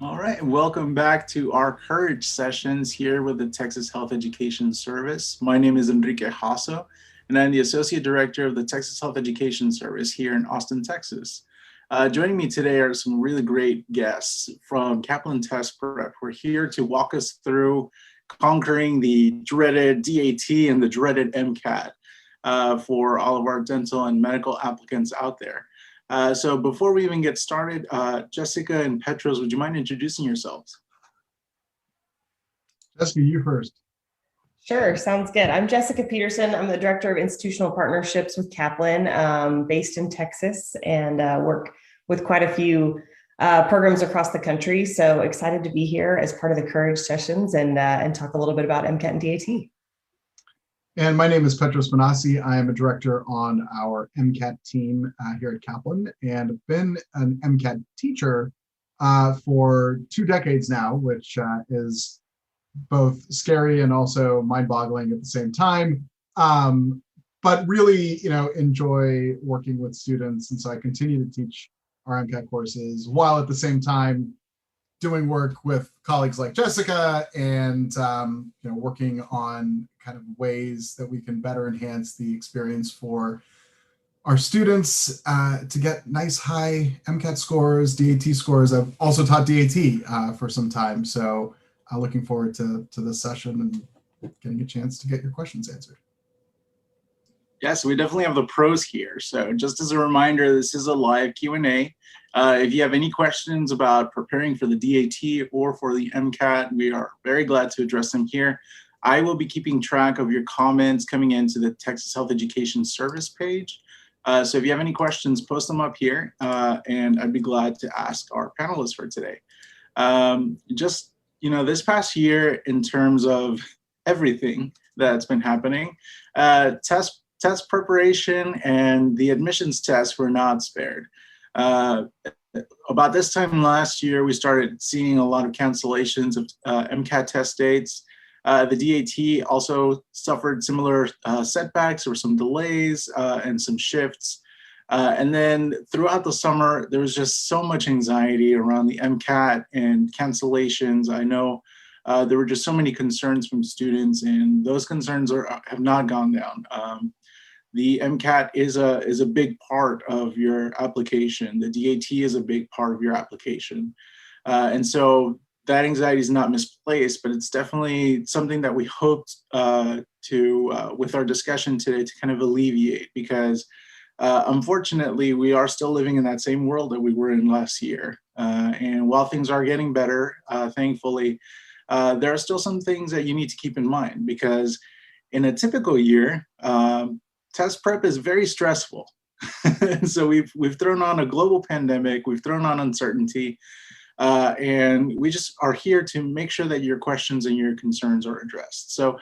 All right, welcome back to our Courage sessions here with the Texas Health Education Service. My name is Enrique Hasso, and I'm the Associate Director of the Texas Health Education Service here in Austin, Texas. Joining me today are some really great guests from Kaplan Test Prep. We're here to walk us through conquering the dreaded DAT and the dreaded MCAT for all of our dental and medical applicants out there. So before we even get started, Jessica and Petros, would you mind introducing yourselves? Jessica, you first. Sure, sounds good. I'm Jessica Peterson. I'm the Director of Institutional Partnerships with Kaplan, based in Texas, and work with quite a few programs across the country. So excited to be here as part of the Courage sessions and talk a little bit about MCAT and DAT. And my name is Petros Minasi. I am a director on our MCAT team here at Kaplan, and been an MCAT teacher for 2 decades now, which is both scary and also mind-boggling at the same time. But really, enjoy working with students, and so I continue to teach our MCAT courses while at the same time doing work with colleagues like Jessica and working on kind of ways that we can better enhance the experience for our students to get nice high MCAT scores, DAT scores. I've also taught DAT for some time, so looking forward to this session and getting a chance to get your questions answered. Yes, we definitely have the pros here. So just as a reminder, this is a live Q&A. If you have any questions about preparing for the DAT or for the MCAT, we are very glad to address them here. I will be keeping track of your comments coming into the Texas Health Education Service page. So if you have any questions, post them up here, and I'd be glad to ask our panelists for today. This past year, in terms of everything that's been happening, test preparation and the admissions tests were not spared. About this time last year, we started seeing a lot of cancellations of MCAT test dates. The DAT also suffered similar setbacks. There were some delays and some shifts. And then throughout the summer, there was just so much anxiety around the MCAT and cancellations. I know there were just so many concerns from students, and those concerns have not gone down. The MCAT is a big part of your application. The DAT is a big part of your application. And so that anxiety is not misplaced, but it's definitely something that we hoped with our discussion today, to kind of alleviate, because unfortunately, we are still living in that same world that we were in last year. And while things are getting better, thankfully, there are still some things that you need to keep in mind, because in a typical year, test prep is very stressful. So we've thrown on a global pandemic, we've thrown on uncertainty, and we just are here to make sure that your questions and your concerns are addressed. So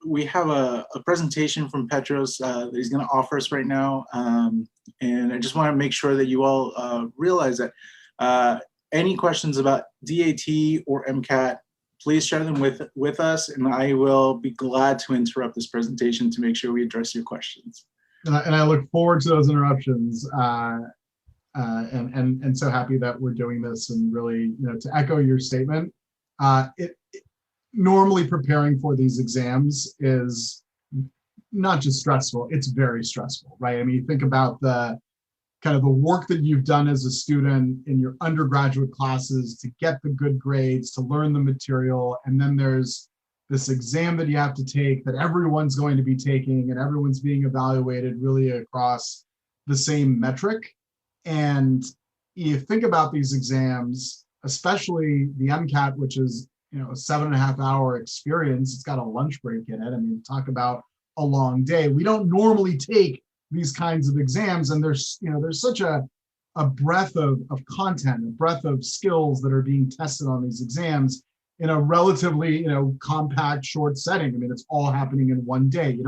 we have a presentation from Petros that he's going to offer us right now. And I just want to make sure that you all realize that any questions about DAT or MCAT, please share them with us, and I will be glad to interrupt this presentation to make sure we address your questions. And I look forward to those interruptions, and so happy that we're doing this. And really, to echo your statement, normally preparing for these exams is not just stressful, it's very stressful, right? I mean, you think about the kind of the work that you've done as a student in your undergraduate classes to get the good grades, to learn the material, and then there's this exam that you have to take that everyone's going to be taking, and everyone's being evaluated really across the same metric. And you think about these exams, especially the MCAT, which is a 7.5-hour experience. It's got a lunch break in it. I mean, talk about a long day. We don't normally take these kinds of exams, and there's such a breadth of content, a breadth of skills that are being tested on these exams in a relatively compact, short setting. I mean, it's all happening in one day. You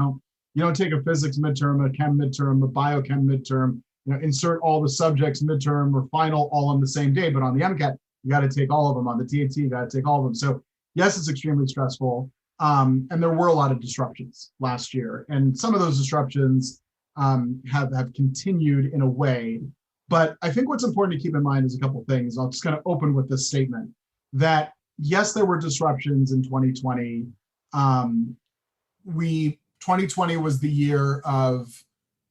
don't take a physics midterm, a chem midterm, a biochem midterm, insert all the subjects midterm or final all on the same day. But on the MCAT, you got to take all of them. On the DAT, you got to take all of them. So yes, it's extremely stressful. And there were a lot of disruptions last year, and some of those disruptions have continued in a way But I think what's important to keep in mind is a couple of things. I'll just kind of open with this statement that yes, there were disruptions in 2020. 2020 was the year of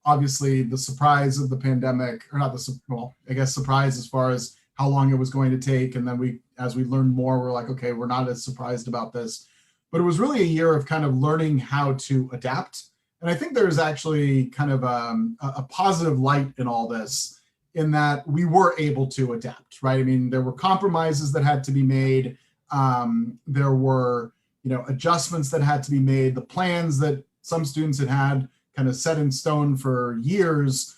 obviously the surprise of the pandemic, or not the, well, I guess surprise as far as how long it was going to take. And then as we learned more, we're like, okay, we're not as surprised about this. But it was really a year of kind of learning how to adapt. And I think there's actually kind of a positive light in all this, in that we were able to adapt, right? I mean, there were compromises that had to be made. There were, adjustments that had to be made. The plans that some students had kind of set in stone for years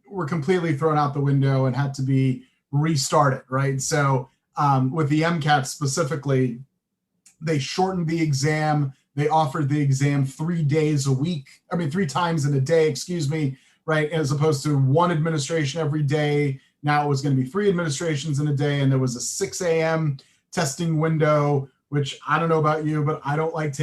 were completely thrown out the window and had to be restarted, right? So with the MCAT specifically, they shortened the exam. They offered the exam 3 days a week. 3 times in a day, excuse me, right? As opposed to one administration every day. Now it was going to be 3 administrations in a day, and there was a 6 a.m. testing window, which I don't know about you, but I don't like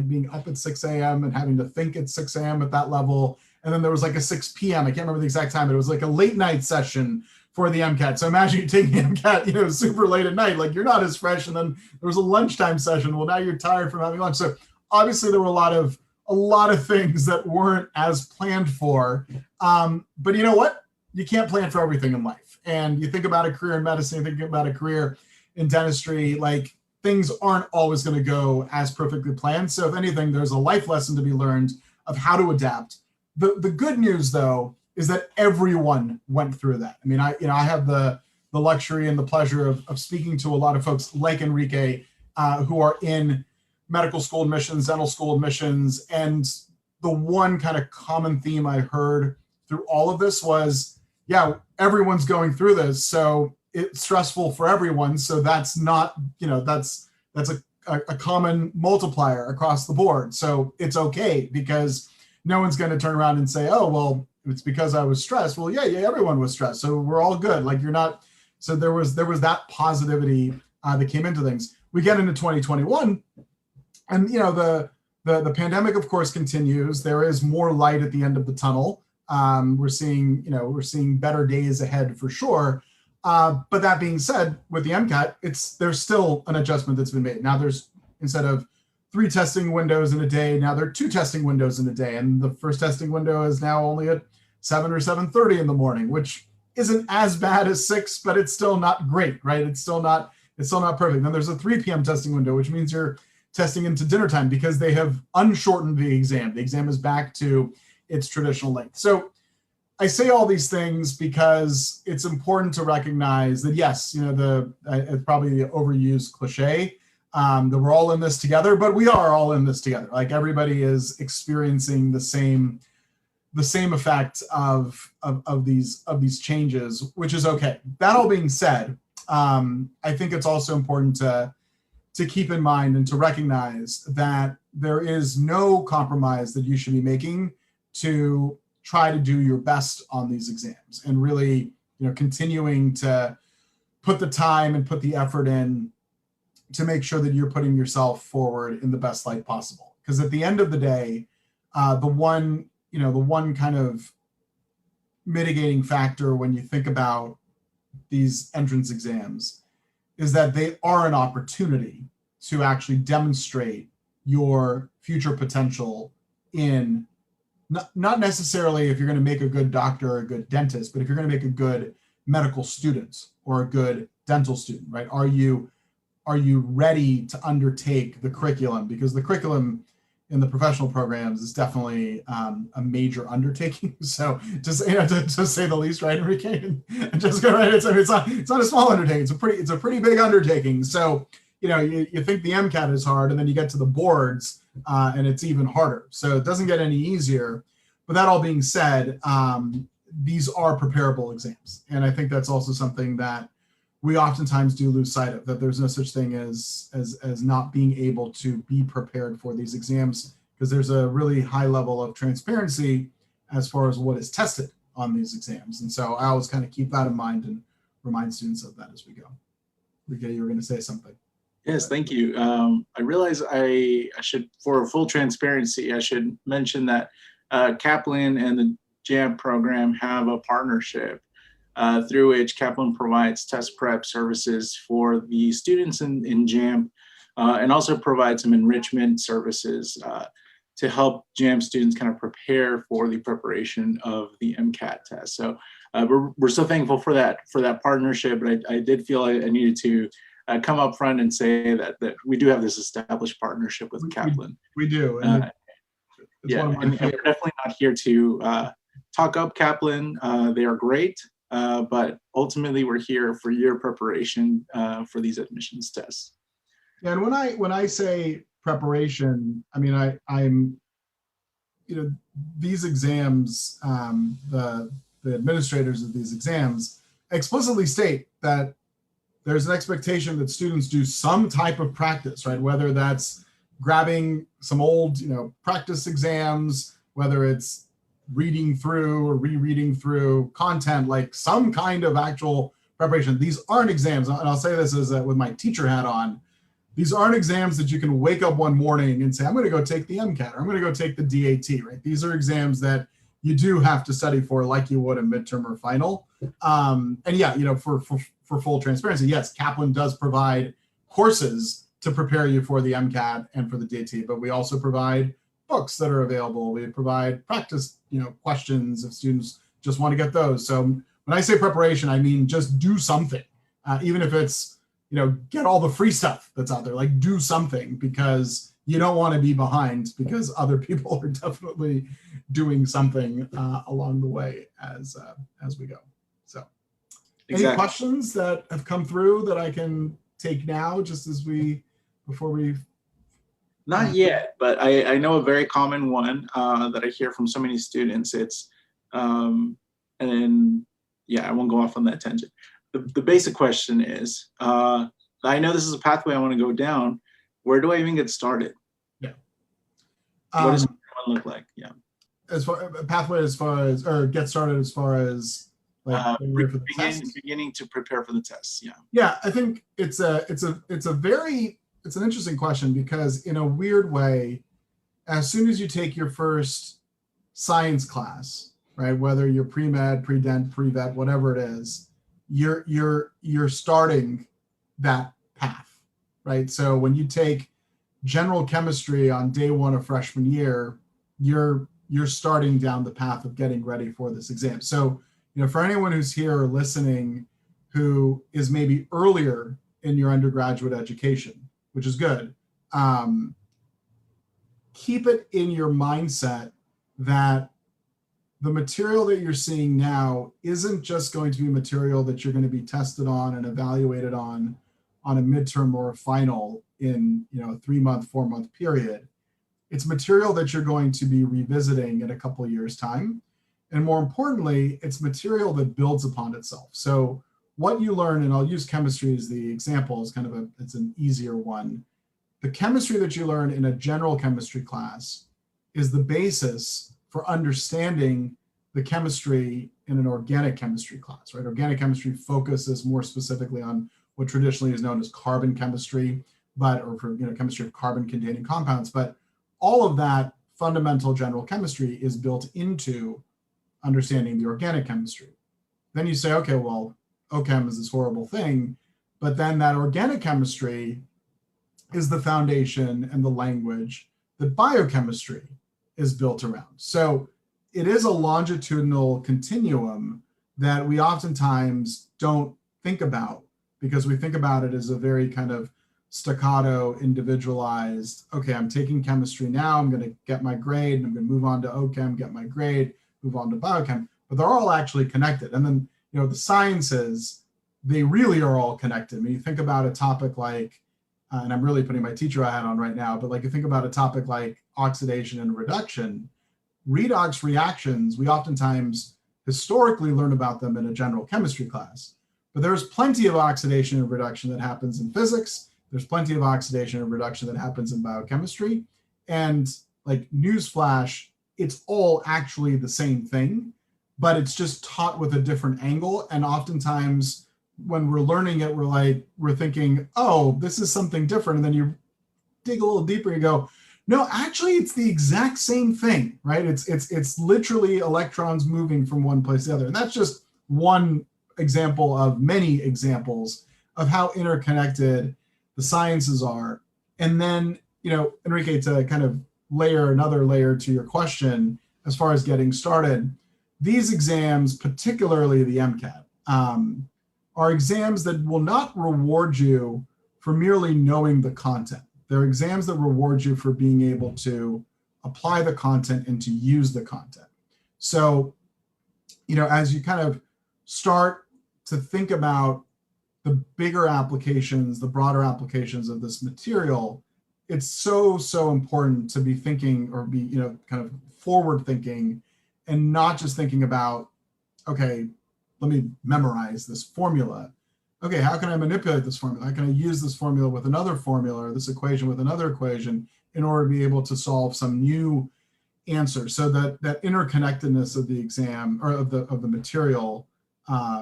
being up at 6 a.m. and having to think at 6 a.m. at that level. And then there was like a 6 p.m. I can't remember the exact time, but it was like a late night session for the MCAT. So imagine you taking the MCAT, super late at night, like you're not as fresh. And then there was a lunchtime session. Well, now you're tired from having lunch. So obviously there were a lot of things that weren't as planned for. But you know what? You can't plan for everything in life. And you think about a career in medicine, you think about a career in dentistry, like things aren't always going to go as perfectly planned. So if anything, there's a life lesson to be learned of how to adapt. The good news, though, is that everyone went through that. I have the luxury and the pleasure of speaking to a lot of folks like Enrique who are in medical school admissions, dental school admissions. And the one kind of common theme I heard through all of this was, yeah, everyone's going through this. So it's stressful for everyone. So that's not, that's a common multiplier across the board. So it's okay, because no one's going to turn around and say, oh, well, it's because I was stressed. Well, yeah, everyone was stressed. So we're all good. Like you're not. So there was that positivity that came into things. We get into 2021, and the pandemic, of course, continues. There is more light at the end of the tunnel. We're seeing better days ahead for sure. But that being said, with the MCAT, there's still an adjustment that's been made. Now there's, instead of 3 testing windows in a day, now there are 2 testing windows in a day. And the first testing window is now only at 7 or 7:30 in the morning, which isn't as bad as 6, but it's still not great, right? It's still not perfect. Then there's a 3 p.m. testing window, which means you're testing into dinner time because they have unshortened the exam. The exam is back to its traditional length. So I say all these things because it's important to recognize that, yes, it's probably the overused cliche that we're all in this together, but we are all in this together. Like everybody is experiencing the same effect of these changes, which is okay. That all being said, I think it's also important to keep in mind and to recognize that there is no compromise that you should be making to try to do your best on these exams, and really, continuing to put the time and put the effort in to make sure that you're putting yourself forward in the best light possible. Because at the end of the day, the one kind of mitigating factor when you think about these entrance exams is that they are an opportunity to actually demonstrate your future potential in not necessarily if you're going to make a good doctor or a good dentist, but if you're going to make a good medical student or a good dental student, right? Are you ready to undertake the curriculum? Because the curriculum in the professional programs is definitely a major undertaking. So to say the least, right, Enrique? And just go right. It's not a small undertaking. It's a pretty big undertaking. So you think the MCAT is hard, and then you get to the boards and it's even harder. So it doesn't get any easier. But that all being said, these are preparable exams, and I think that's also something that we oftentimes do lose sight of, that there's no such thing as not being able to be prepared for these exams, because there's a really high level of transparency as far as what is tested on these exams. And so I always kind of keep that in mind and remind students of that as we go. Enrique, you were going to say something. Yes, thank you. I realize I should, for full transparency, I should mention that Kaplan and the JAMP program have a partnership. through which Kaplan provides test prep services for the students in JAMP, and also provides some enrichment services to help JAMP students kind of prepare for the preparation of the MCAT test. So we're so thankful for that partnership, but I did feel I needed to come up front and say that we do have this established partnership with Kaplan. We do. Yeah, and we're definitely not here to talk up Kaplan. They are great, but ultimately we're here for your preparation for these admissions tests. Yeah, and when I say preparation, I mean I'm these exams, the administrators of these exams explicitly state that there's an expectation that students do some type of practice, right? Whether that's grabbing some old, practice exams, whether it's reading through or rereading through content, like some kind of actual preparation. These aren't exams, and I'll say this as with my teacher hat on. These aren't exams that you can wake up one morning and say, I'm going to go take the MCAT, or I'm going to go take the DAT, right? These are exams that you do have to study for like you would a midterm or final. And yeah, for full transparency, yes, Kaplan does provide courses to prepare you for the MCAT and for the DAT, but we also provide books that are available. We provide practice, questions if students just want to get those. So when I say preparation, I mean just do something, even if it's, get all the free stuff that's out there, like do something, because you don't want to be behind, because other people are definitely doing something along the way as we go. So Exactly. Any questions that have come through that I can take now, just before we? Not yet, but I know a very common one that I hear from so many students. It's, and then, I won't go off on that tangent. The basic question is, I know this is a pathway I want to go down. Where do I even get started? Yeah. What does it look like? Yeah. As far a pathway, or get started as far as like beginning to prepare for the tests. Yeah. Yeah, I think it's an interesting question, because in a weird way, as soon as you take your first science class, right, whether you're pre-med, pre-dent, pre-vet, whatever it is, you're starting that path, right? So when you take general chemistry on day one of freshman year, you're starting down the path of getting ready for this exam. So, for anyone who's here or listening who is maybe earlier in your undergraduate education, which is good, keep it in your mindset that the material that you're seeing now isn't just going to be material that you're going to be tested on and evaluated on a midterm or a final in a 3-month, 4-month period. It's material that you're going to be revisiting in a couple of years' time. And more importantly, it's material that builds upon itself. So what you learn, and I'll use chemistry as the example, is it's an easier one. The chemistry that you learn in a general chemistry class is the basis for understanding the chemistry in an organic chemistry class, right? Organic chemistry focuses more specifically on what traditionally is known as carbon chemistry, or for chemistry of carbon-containing compounds. But all of that fundamental general chemistry is built into understanding the organic chemistry. Then you say, okay, well, OChem is this horrible thing, but then that organic chemistry is the foundation and the language that biochemistry is built around. So it is a longitudinal continuum that we oftentimes don't think about, because we think about it as a very kind of staccato, individualized, okay, I'm taking chemistry now, I'm going to get my grade, and I'm going to move on to OChem, get my grade, move on to biochem, but they're all actually connected. And then, the sciences, they really are all connected. I mean, you think about a topic like, and I'm really putting my teacher hat on right now, but like you think about a topic like oxidation and reduction, redox reactions, we oftentimes historically learn about them in a general chemistry class, but there's plenty of oxidation and reduction that happens in physics. There's plenty of oxidation and reduction that happens in biochemistry. And like newsflash, it's all actually the same thing, but it's just taught with a different angle. And oftentimes when we're learning it, we're thinking, oh, this is something different. And then you dig a little deeper, you go, no, actually it's the exact same thing, right? It's literally electrons moving from one place to the other. And that's just one example of many examples of how interconnected the sciences are. And then, Enrique, to kind of layer another layer to your question, as far as getting started, these exams, particularly the MCAT, are exams that will not reward you for merely knowing the content. They're exams that reward you for being able to apply the content and to use the content. So, as you kind of start to think about the bigger applications, the broader applications of this material, it's so important to be thinking or be, kind of forward thinking and not just thinking about, okay, let me memorize this formula. Okay, how can I manipulate this formula? How can I use this formula with another formula or this equation with another equation in order to be able to solve some new answer? So that interconnectedness of the exam or of the material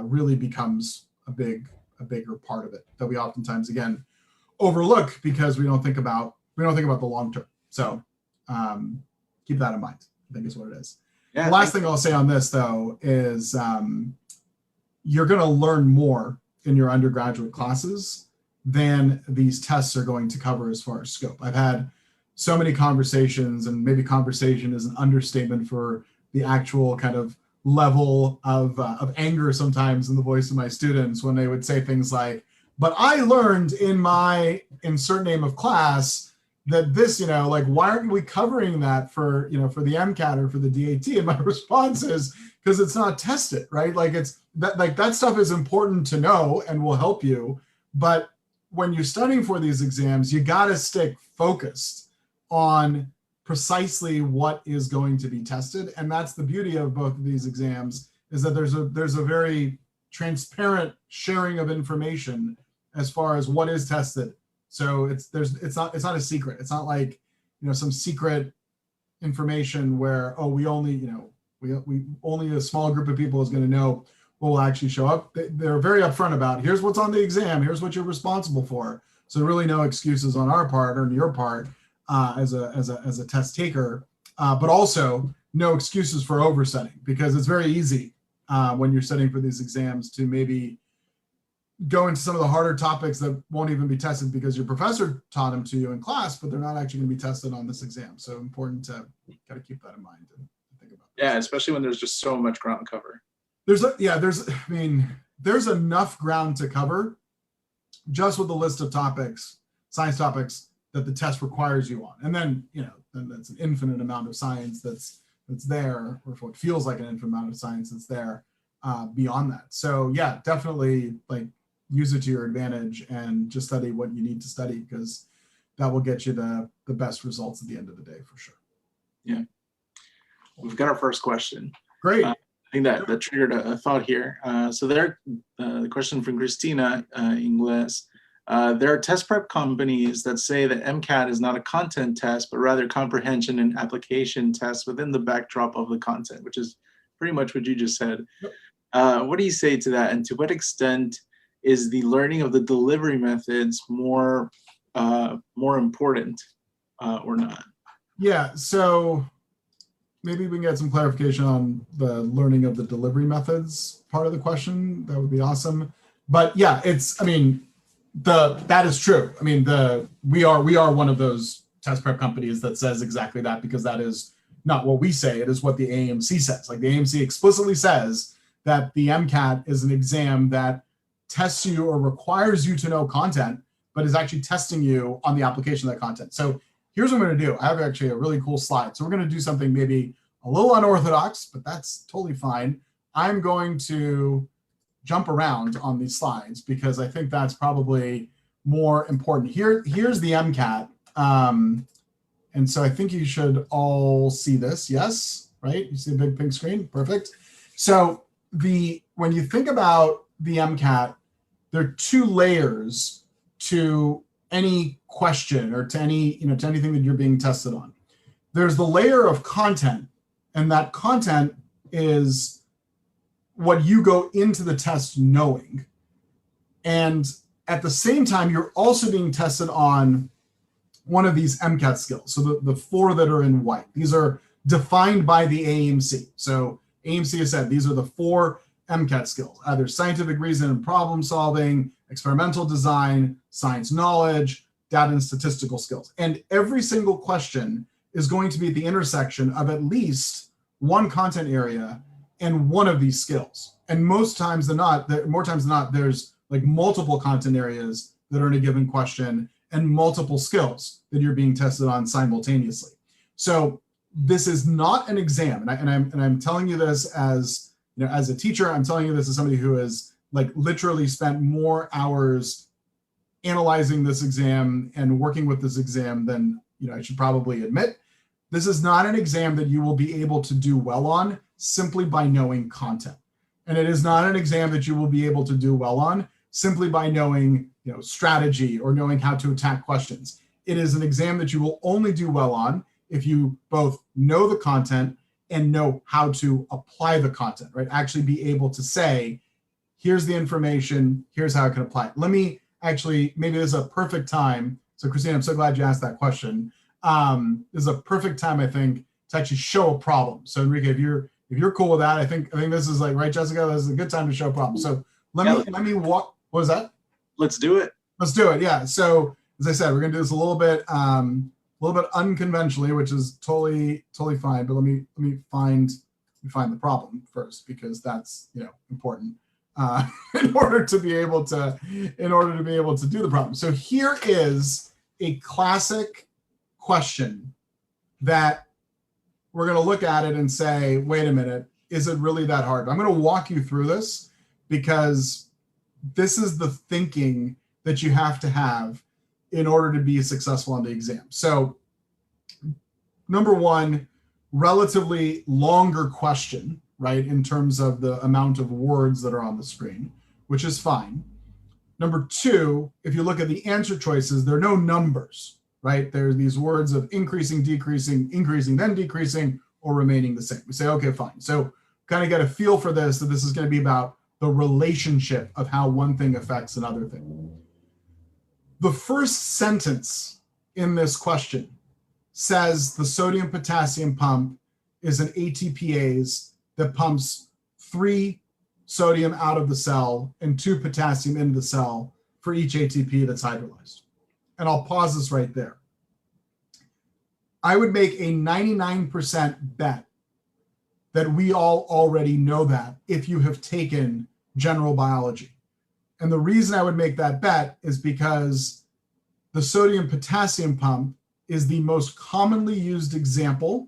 really becomes a bigger part of it that we oftentimes, again, overlook because we don't think about the long term. So keep that in mind, I think is what it is. Yeah, the last thing I'll say on this, though, is you're going to learn more in your undergraduate classes than these tests are going to cover as far as scope. I've had so many conversations, and maybe conversation is an understatement for the actual kind of level of anger sometimes in the voice of my students when they would say things like, but I learned in my insert name of class that this, why aren't we covering that for, for the MCAT or for the DAT? And my response is, because it's not tested, right? That stuff is important to know and will help you. But when you're studying for these exams, you got to stick focused on precisely what is going to be tested. And that's the beauty of both of these exams, is that there's a very transparent sharing of information as far as what is tested. So it's not a secret. It's not like, some secret information where, we only, we only a small group of people is going to know what will actually show up. They're very upfront about, here's what's on the exam, here's what you're responsible for. So really no excuses on our part or on your part as a test taker, but also no excuses for oversetting, because it's very easy when you're studying for these exams to maybe go into some of the harder topics that won't even be tested because your professor taught them to you in class, but they're not actually going to be tested on this exam. So important to kind of keep that in mind and think about that. Yeah, especially when there's just so much ground to cover. There's enough ground to cover just with the list of topics, science topics that the test requires you on. And then, then that's an infinite amount of science that's there, or what feels like an infinite amount of science that's there beyond that. So yeah, definitely use it to your advantage and just study what you need to study, because that will get you the best results at the end of the day for sure. Yeah. We've got our first question. Great. I think that triggered a thought here. So the question from Christina Ingles. There are test prep companies that say that MCAT is not a content test, but rather comprehension and application tests within the backdrop of the content, which is pretty much what you just said. Yep. What do you say to that? And to what extent is the learning of the delivery methods more important or not? Yeah, so maybe we can get some clarification on the learning of the delivery methods part of the question. That would be awesome. But yeah, that is true. We are one of those test prep companies that says exactly that, because that is not what we say. It is what the AMC says. The AMC explicitly says that the MCAT is an exam that tests you or requires you to know content, but is actually testing you on the application of that content. So here's what I'm going to do. I have actually a really cool slide. So we're going to do something maybe a little unorthodox, but that's totally fine. I'm going to jump around on these slides because I think that's probably more important. Here's the MCAT. And so I think you should all see this. Yes, right? You see the big pink screen? Perfect. So when you think about the MCAT, there are two layers to any question or to anything that you're being tested on. There's the layer of content, and that content is what you go into the test knowing. And at the same time, you're also being tested on one of these MCAT skills. So the four that are in white, these are defined by the AMC. So AMC has said these are the four MCAT skills, either scientific reason and problem solving, experimental design, science knowledge, data and statistical skills. And every single question is going to be at the intersection of at least one content area and one of these skills. And more times than not, there's like multiple content areas that are in a given question and multiple skills that you're being tested on simultaneously. So this is not an exam, and I'm telling you this as, you know, as a teacher. I'm telling you this as somebody who has like literally spent more hours analyzing this exam and working with this exam than, you know, I should probably admit. This is not an exam that you will be able to do well on simply by knowing content. And it is not an exam that you will be able to do well on simply by knowing, you know, strategy or knowing how to attack questions. It is an exam that you will only do well on if you both know the content and know how to apply the content, right? Actually be able to say, here's the information, here's how I can apply it. Let me actually, maybe this is a perfect time. So Christine, I'm so glad you asked that question. This is a perfect time, I think, to actually show a problem. So Enrique, if you're cool with that, I think this is like, right, Jessica, this is a good time to show a problem. So let me walk, what was that? Let's do it. Let's do it, yeah. So as I said, we're gonna do this a little bit unconventionally, which is totally fine. But let me find the problem first, because that's, you know, important in order to be able to do the problem. So here is a classic question that we're going to look at it and say, wait a minute, is it really that hard? I'm going to walk you through this because this is the thinking that you have to have in order to be successful on the exam. So number one, relatively longer question, right, in terms of the amount of words that are on the screen, which is fine. Number two, if you look at the answer choices, there are no numbers, right? There's these words of increasing, decreasing, increasing, then decreasing, or remaining the same. We say, okay, fine. So kind of get a feel for this, that this is going to be about the relationship of how one thing affects another thing. The first sentence in this question says the sodium potassium pump is an ATPase that pumps 3 sodium out of the cell and 2 potassium into the cell for each ATP that's hydrolyzed. And I'll pause this right there. I would make a 99% bet that we all already know that if you have taken general biology. And the reason I would make that bet is because the sodium potassium pump is the most commonly used example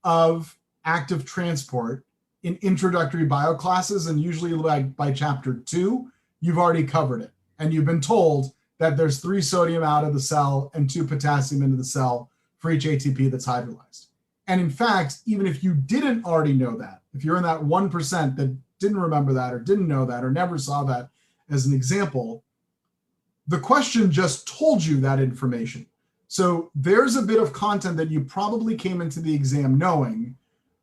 of active transport in introductory bio classes, and usually by chapter 2, you've already covered it. And you've been told that there's 3 sodium out of the cell and 2 potassium into the cell for each ATP that's hydrolyzed. And in fact, even if you didn't already know that, if you're in that 1% that didn't remember that or didn't know that or never saw that as an example, the question just told you that information. So there's a bit of content that you probably came into the exam knowing,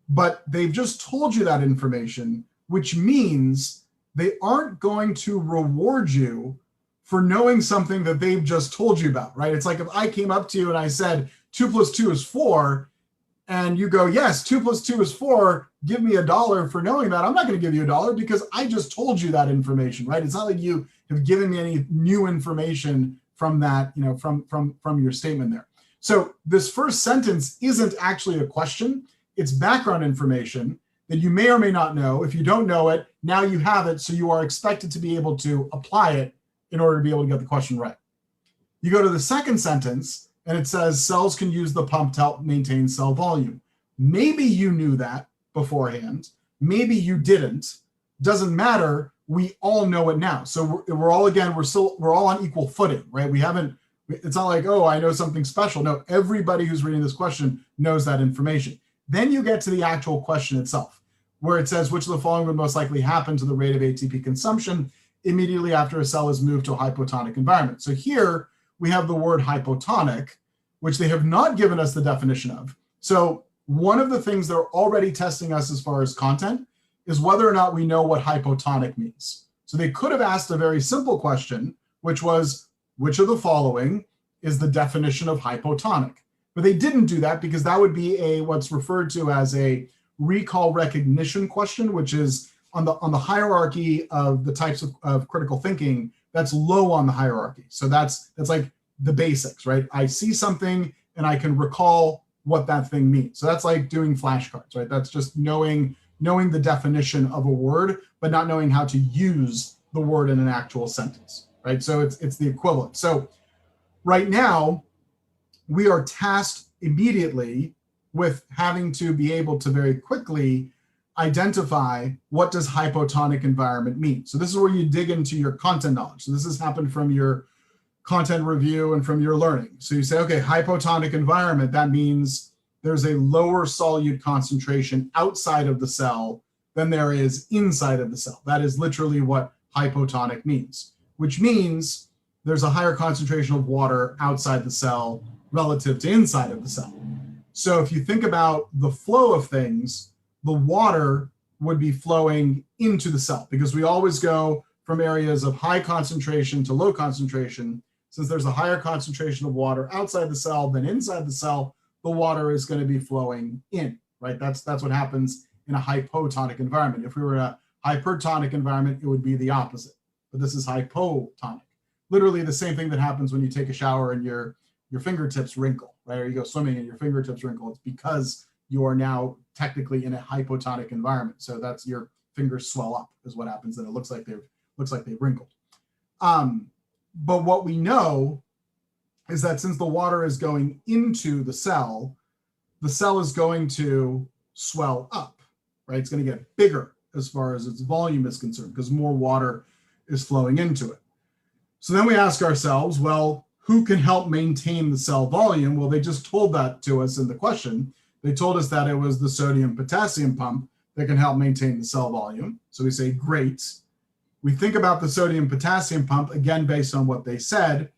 but they've just told you that information, which means they aren't going to reward you for knowing something that they've just told you about, right? It's like if I came up to you and I said, 2 + 2 is 4, and you go, yes, 2 + 2 is 4, give me $1 for knowing that. I'm not going to give you $1 because I just told you that information, right? It's not like you have given me any new information from that, you know, from your statement there. So this first sentence isn't actually a question. It's background information that you may or may not know. If you don't know it, now you have it, so you are expected to be able to apply it in order to be able to get the question right. You go to the second sentence, and it says cells can use the pump to help maintain cell volume. Maybe you knew that beforehand. Maybe you didn't. Doesn't matter. We all know it now. So we're all on equal footing, right? It's not like, oh, I know something special. No, everybody who's reading this question knows that information. Then you get to the actual question itself, where it says, which of the following would most likely happen to the rate of ATP consumption immediately after a cell is moved to a hypotonic environment? So here we have the word hypotonic, which they have not given us the definition of. So one of the things they're already testing us as far as content is whether or not we know what hypotonic means. So they could have asked a very simple question, which was, which of the following is the definition of hypotonic? But they didn't do that because that would be what's referred to as a recall recognition question, which is on the hierarchy of the types of critical thinking, that's low on the hierarchy. So that's like the basics, right? I see something and I can recall what that thing means. So that's like doing flashcards, right? That's just knowing the definition of a word, but not knowing how to use the word in an actual sentence, right? So it's the equivalent. So right now, we are tasked immediately with having to be able to very quickly identify what does hypotonic environment mean. So this is where you dig into your content knowledge. So this has happened from your content review and from your learning. So you say, okay, hypotonic environment, that means there's a lower solute concentration outside of the cell than there is inside of the cell. That is literally what hypotonic means, which means there's a higher concentration of water outside the cell relative to inside of the cell. So if you think about the flow of things, the water would be flowing into the cell because we always go from areas of high concentration to low concentration. Since there's a higher concentration of water outside the cell than inside the cell, the water is going to be flowing in, right? That's what happens in a hypotonic environment. If we were in a hypertonic environment, it would be the opposite, but this is hypotonic. Literally the same thing that happens when you take a shower and your fingertips wrinkle, right? Or you go swimming and your fingertips wrinkle. It's because you are now technically in a hypotonic environment. So that's your fingers swell up is what happens, and it looks like they've wrinkled. But what we know is that since the water is going into the cell is going to swell up, right? It's going to get bigger as far as its volume is concerned because more water is flowing into it. So then we ask ourselves, well, who can help maintain the cell volume? Well, they just told that to us in the question. They told us that it was the sodium-potassium pump that can help maintain the cell volume. So we say, great. We think about the sodium-potassium pump, again, based on what they said,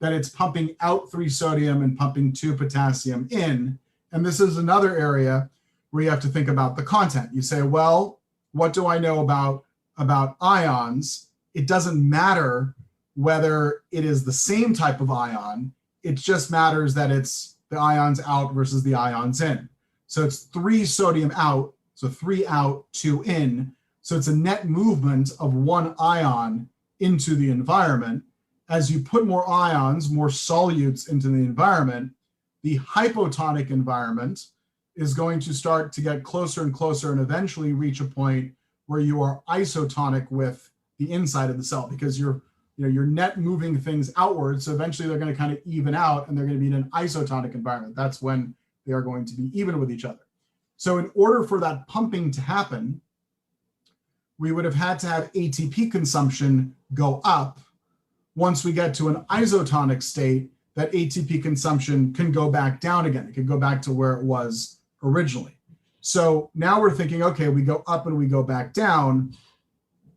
that it's pumping out 3 sodium and pumping 2 potassium in. And this is another area where you have to think about the content. You say, well, what do I know about ions? It doesn't matter whether it is the same type of ion. It just matters that it's the ions out versus the ions in. So it's 3 sodium out, so 3 out, 2 in. So it's a net movement of 1 ion into the environment. As you put more ions, more solutes into the environment, the hypotonic environment is going to start to get closer and closer and eventually reach a point where you are isotonic with the inside of the cell because you're net moving things outwards. So eventually they're going to kind of even out and they're going to be in an isotonic environment. That's when they are going to be even with each other. So in order for that pumping to happen, we would have had to have ATP consumption go up. Once we get to an isotonic state, that ATP consumption can go back down again. It can go back to where it was originally. So now we're thinking, okay, we go up and we go back down.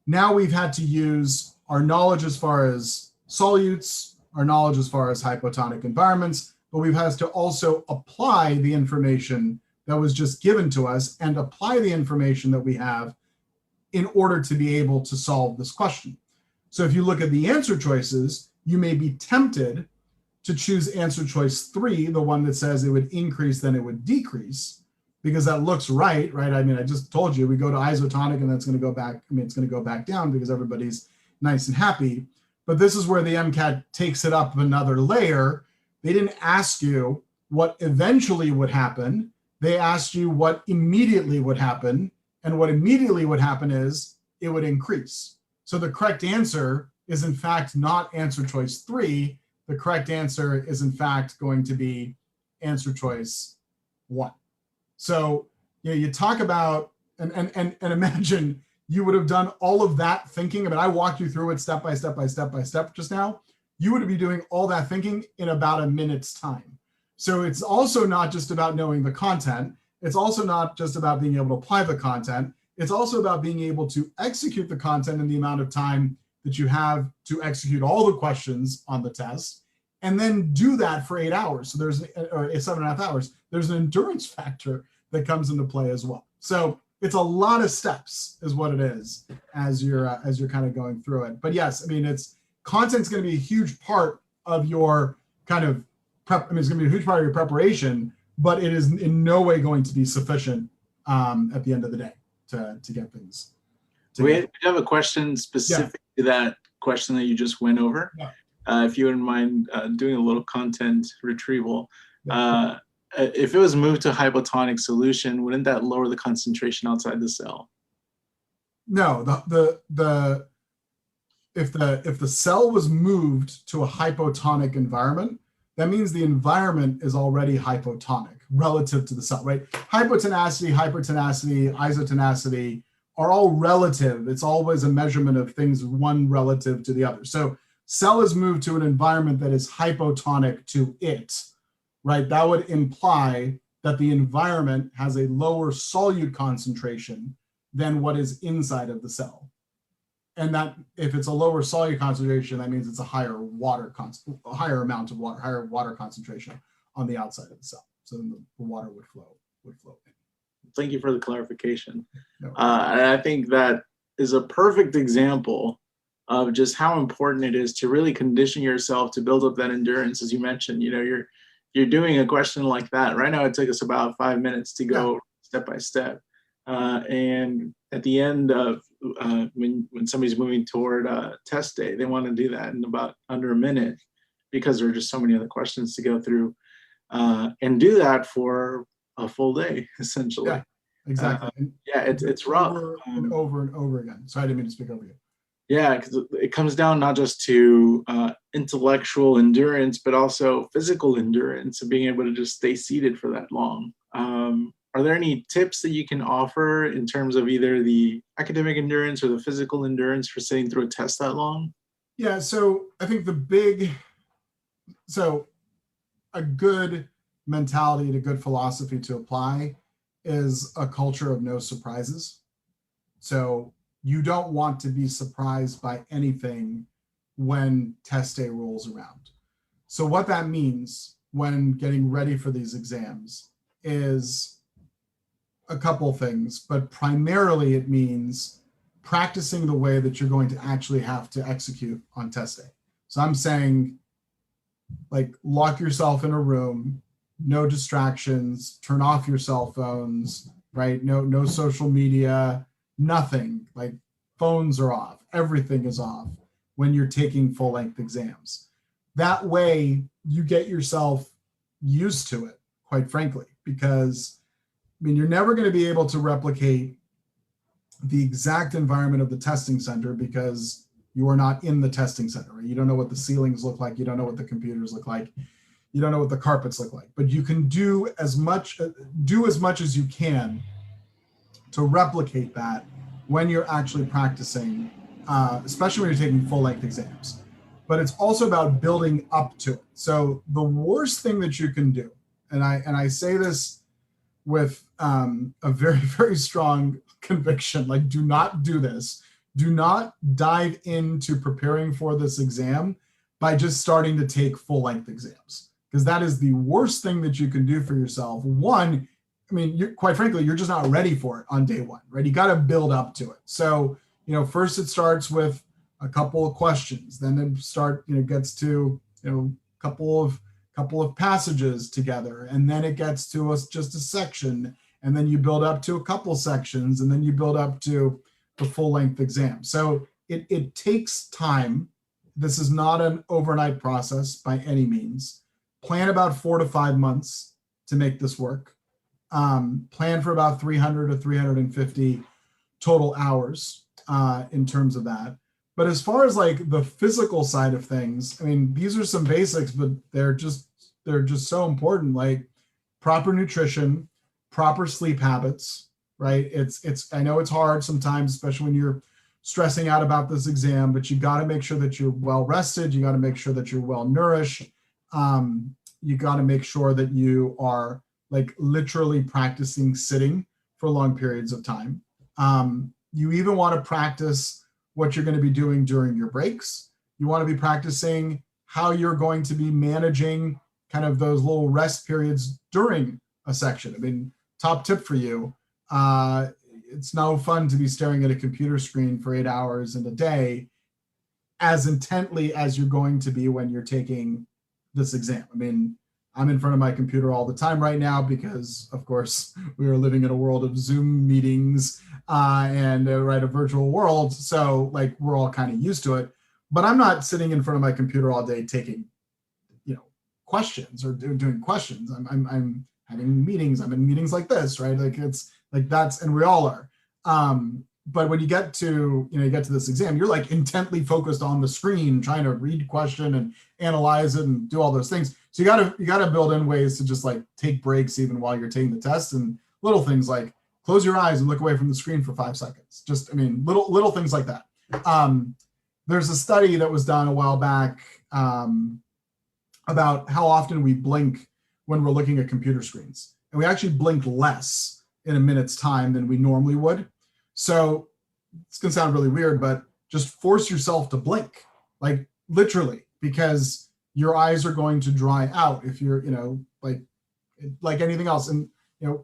Now we've had to use our knowledge as far as solutes, our knowledge as far as hypotonic environments, but we've had to also apply the information that was just given to us and apply the information that we have in order to be able to solve this question. So if you look at the answer choices, you may be tempted to choose answer choice 3, the one that says it would increase, then it would decrease, because that looks right? I mean, I just told you we go to isotonic and that's going to go back. I mean, it's going to go back down because everybody's nice and happy. But this is where the MCAT takes it up another layer. They didn't ask you what eventually would happen. They asked you what immediately would happen. And what immediately would happen is it would increase. So the correct answer is in fact not answer choice 3. The correct answer is in fact going to be answer choice 1. So you talk about, and imagine you would have done all of that thinking. I mean, I walked you through it step by step by step by step just now. You would be doing all that thinking in about a minute's time. So it's also not just about knowing the content. It's also not just about being able to apply the content. It's also about being able to execute the content in the amount of time that you have to execute all the questions on the test, and then do that for 8 hours. So there's, or 7.5 hours. There's an endurance factor that comes into play as well. So it's a lot of steps is what it is as you're kind of going through it. But yes, I mean, content's going to be a huge part of your kind of prep. I mean, it's going to be a huge part of your preparation, but it is in no way going to be sufficient at the end of the day to get things We have a question specific to that question that you just went over. Yeah. If you wouldn't mind doing a little content retrieval. Yeah. If it was moved to a hypotonic solution, wouldn't that lower the concentration outside the cell? No, if the cell was moved to a hypotonic environment, that means the environment is already hypotonic relative to the cell, right? Hypotenacity, hypertenacity, isotenacity are all relative. It's always a measurement of things one relative to the other. So cell is moved to an environment that is hypotonic to it, right? That would imply that the environment has a lower solute concentration than what is inside of the cell. And that if it's a lower solute concentration, that means it's a higher amount of water, higher water concentration on the outside of the cell. So then the water would flow in. Thank you for the clarification. No. And I think that is a perfect example of just how important it is to really condition yourself to build up that endurance. As you mentioned, you're doing a question like that. Right now, it took us about 5 minutes to go step by step. And at the end of when somebody's moving toward test day, they want to do that in about under a minute because there are just so many other questions to go through and do that for a full day, essentially. Yeah, exactly. It's rough. Over and over again. Sorry, I didn't mean to speak over you. Yeah, because it comes down not just to intellectual endurance, but also physical endurance and being able to just stay seated for that long. Are there any tips that you can offer in terms of either the academic endurance or the physical endurance for sitting through a test that long? Yeah, so I think a good mentality and a good philosophy to apply is a culture of no surprises. So you don't want to be surprised by anything when test day rolls around. So what that means when getting ready for these exams is a couple things, but primarily it means practicing the way that you're going to actually have to execute on test day. So I'm saying, like, lock yourself in a room, no distractions, turn off your cell phones, right? No social media, nothing. Like, phones are off, everything is off when you're taking full-length exams. That way you get yourself used to it, quite frankly, because you're never going to be able to replicate the exact environment of the testing center because you are not in the testing center. Right? You don't know what the ceilings look like. You don't know what the computers look like. You don't know what the carpets look like. But you can do as much as you can to replicate that when you're actually practicing, especially when you're taking full-length exams. But it's also about building up to it. So the worst thing that you can do, and I say this with a very, very strong conviction, like, do not do this. Do not dive into preparing for this exam by just starting to take full-length exams, because that is the worst thing that you can do for yourself. One, quite frankly, you're just not ready for it on day one, right? You got to build up to it. So, first it starts with a couple of questions, then it gets to, a couple of passages together, and then it gets to just a section, and then you build up to a couple sections, and then you build up to the full-length exam. So it takes time. This is not an overnight process by any means. Plan about 4 to 5 months to make this work. Plan for about 300 to 350 total hours in terms of that. But as far as like the physical side of things, these are some basics, but they're just so important. Like proper nutrition, proper sleep habits, right? I know it's hard sometimes, especially when you're stressing out about this exam, but you got to make sure that you're well rested. You got to make sure that you're well nourished. You got to make sure that you are like literally practicing sitting for long periods of time. You even want to practice what you're going to be doing during your breaks. You want to be practicing how you're going to be managing kind of those little rest periods during a section. Top tip for you, it's no fun to be staring at a computer screen for 8 hours in a day as intently as you're going to be when you're taking this exam. I'm in front of my computer all the time right now because, of course, we are living in a world of Zoom meetings and right, a virtual world. So like we're all kind of used to it. But I'm not sitting in front of my computer all day taking, questions or doing questions. I'm having meetings. I'm in meetings like this, right? Like it's like that's, and we all are. But when you get to, this exam, you're like intently focused on the screen, trying to read question and analyze it and do all those things. So you gotta build in ways to just like take breaks even while you're taking the test, and little things like close your eyes and look away from the screen for 5 seconds. Just, little things like that. There's a study that was done a while back about how often we blink when we're looking at computer screens. And we actually blink less in a minute's time than we normally would. So it's gonna sound really weird, but just force yourself to blink, like literally, because your eyes are going to dry out if you're, like anything else. And,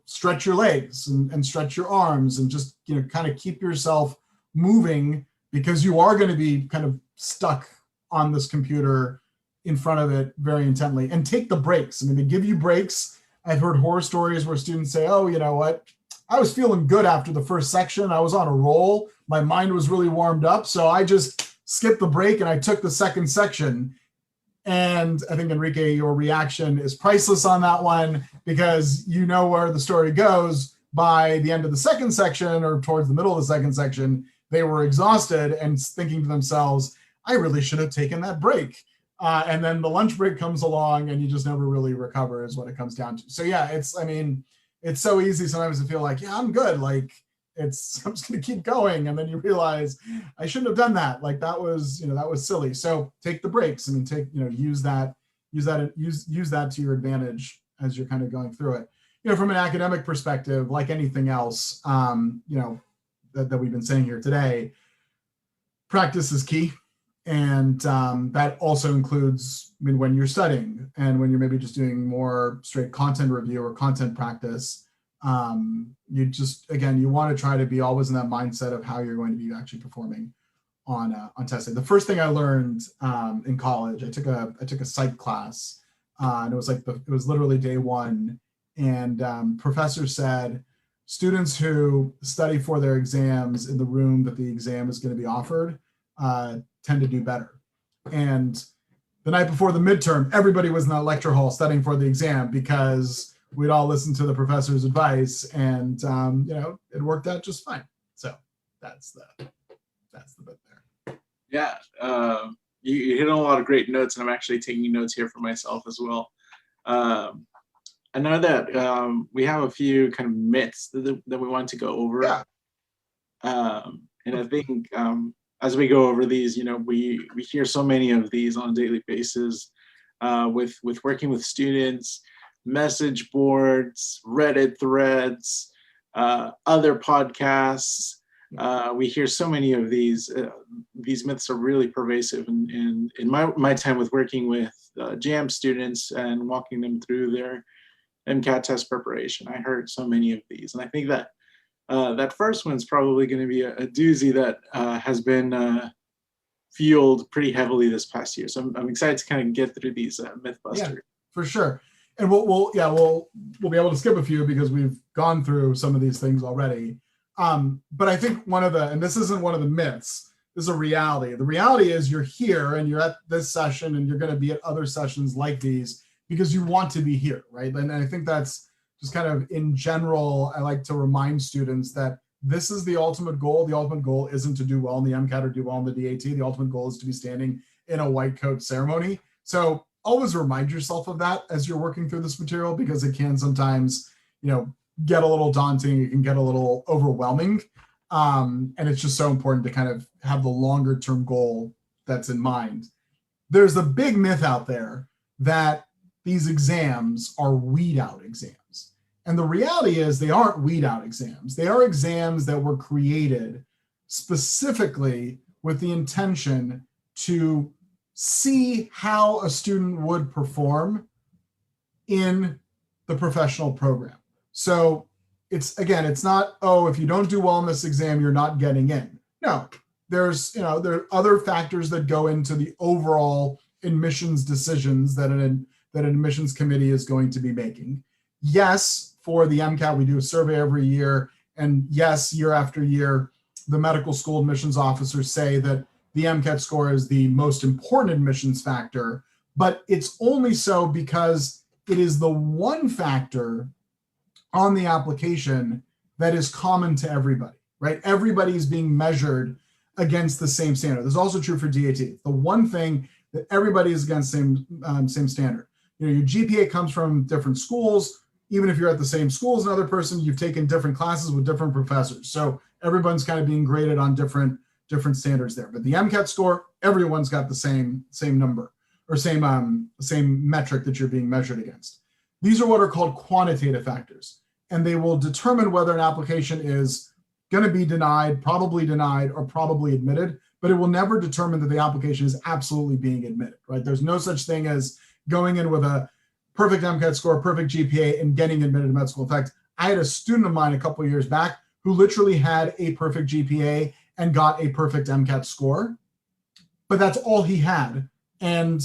stretch your legs and stretch your arms and just, kind of keep yourself moving, because you are going to be kind of stuck on this computer in front of it very intently. And take the breaks. They give you breaks. I've heard horror stories where students say, oh, you know what? I was feeling good after the first section. I was on a roll. My mind was really warmed up. So I just skipped the break and I took the second section. And I think, Enrique, your reaction is priceless on that one, because you know where the story goes. By the end of the second section, or towards the middle of the second section, they were exhausted and thinking to themselves, I really should have taken that break. And then the lunch break comes along and you just never really recover, is what it comes down to. So yeah, it's so easy sometimes to feel like, yeah, I'm good. Like I'm just going to keep going. And then you realize I shouldn't have done that. Like that was silly. So take the breaks. Use that to your advantage as you're kind of going through it. From an academic perspective, like anything else, that we've been saying here today, practice is key. And that also includes, when you're studying and when you're maybe just doing more straight content review or content practice, you want to try to be always in that mindset of how you're going to be actually performing on testing. The first thing I learned in college, I took a psych class, and it was literally day one, and professor said, students who study for their exams in the room that the exam is going to be offered tend to do better. And the night before the midterm, everybody was in that lecture hall studying for the exam, because we'd all listened to the professor's advice, and it worked out just fine. So that's the bit there. Yeah, you hit on a lot of great notes, and I'm actually taking notes here for myself as well. I know that we have a few kind of myths that we want to go over. Yeah. And I think as we go over these, we hear so many of these on a daily basis with working with students, message boards, Reddit threads, other podcasts. We hear so many of these. These myths are really pervasive. In my time with working with JAM students and walking them through their MCAT test preparation, I heard so many of these. And I think that that first one's probably going to be a doozy that has been fueled pretty heavily this past year. So I'm excited to kind of get through these Mythbusters. Yeah, for sure. And we'll be able to skip a few because we've gone through some of these things already. But I think and this isn't one of the myths, this is a reality. The reality is you're here and you're at this session and you're going to be at other sessions like these because you want to be here, right? And I think that's just kind of in general, I like to remind students that this is the ultimate goal. The ultimate goal isn't to do well in the MCAT or do well in the DAT. The ultimate goal is to be standing in a white coat ceremony. So always remind yourself of that as you're working through this material, because it can sometimes, get a little daunting. It can get a little overwhelming. And it's just so important to kind of have the longer term goal that's in mind. There's a big myth out there that these exams are weed out exams. And the reality is they aren't weed out exams. They are exams that were created specifically with the intention to see how a student would perform in the professional program. So it's not, if you don't do well in this exam, you're not getting in. No, there are other factors that go into the overall admissions decisions that an admissions committee is going to be making. Yes, for the MCAT, we do a survey every year, And yes, year after year, the medical school admissions officers say that the MCAT score is the most important admissions factor, but it's only so because it is the one factor on the application that is common to everybody, right? Everybody is being measured against the same standard. This is also true for DAT. The one thing that everybody is against same standard. Your GPA comes from different schools. Even if you're at the same school as another person, you've taken different classes with different professors. So everyone's kind of being graded on different standards there. But the MCAT score, everyone's got the same number or same metric that you're being measured against. These are what are called quantitative factors, and they will determine whether an application is going to be denied, or probably admitted, but it will never determine that the application is absolutely being admitted, right? There's no such thing as going in with a perfect MCAT score, perfect GPA, and getting admitted to med school. In fact, I had a student of mine a couple of years back who literally had a perfect GPA and got a perfect MCAT score, but that's all he had. And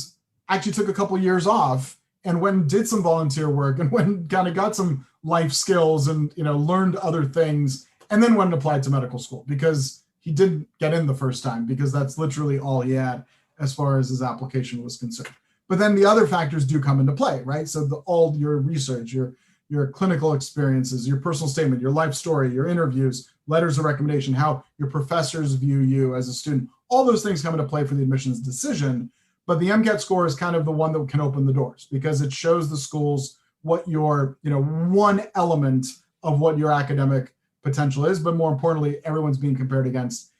actually took a couple of years off and went and did some volunteer work and went and kind of got some life skills and, learned other things, and then went and applied to medical school because he didn't get in the first time, because that's literally all he had as far as his application was concerned. But then the other factors do come into play, right? So all your research, your clinical experiences, your personal statement, your life story, your interviews, letters of recommendation, how your professors view you as a student, all those things come into play for the admissions decision. But the MCAT score is kind of the one that can open the doors, because it shows the schools what your, one element of what your academic potential is. But more importantly, everyone's being compared against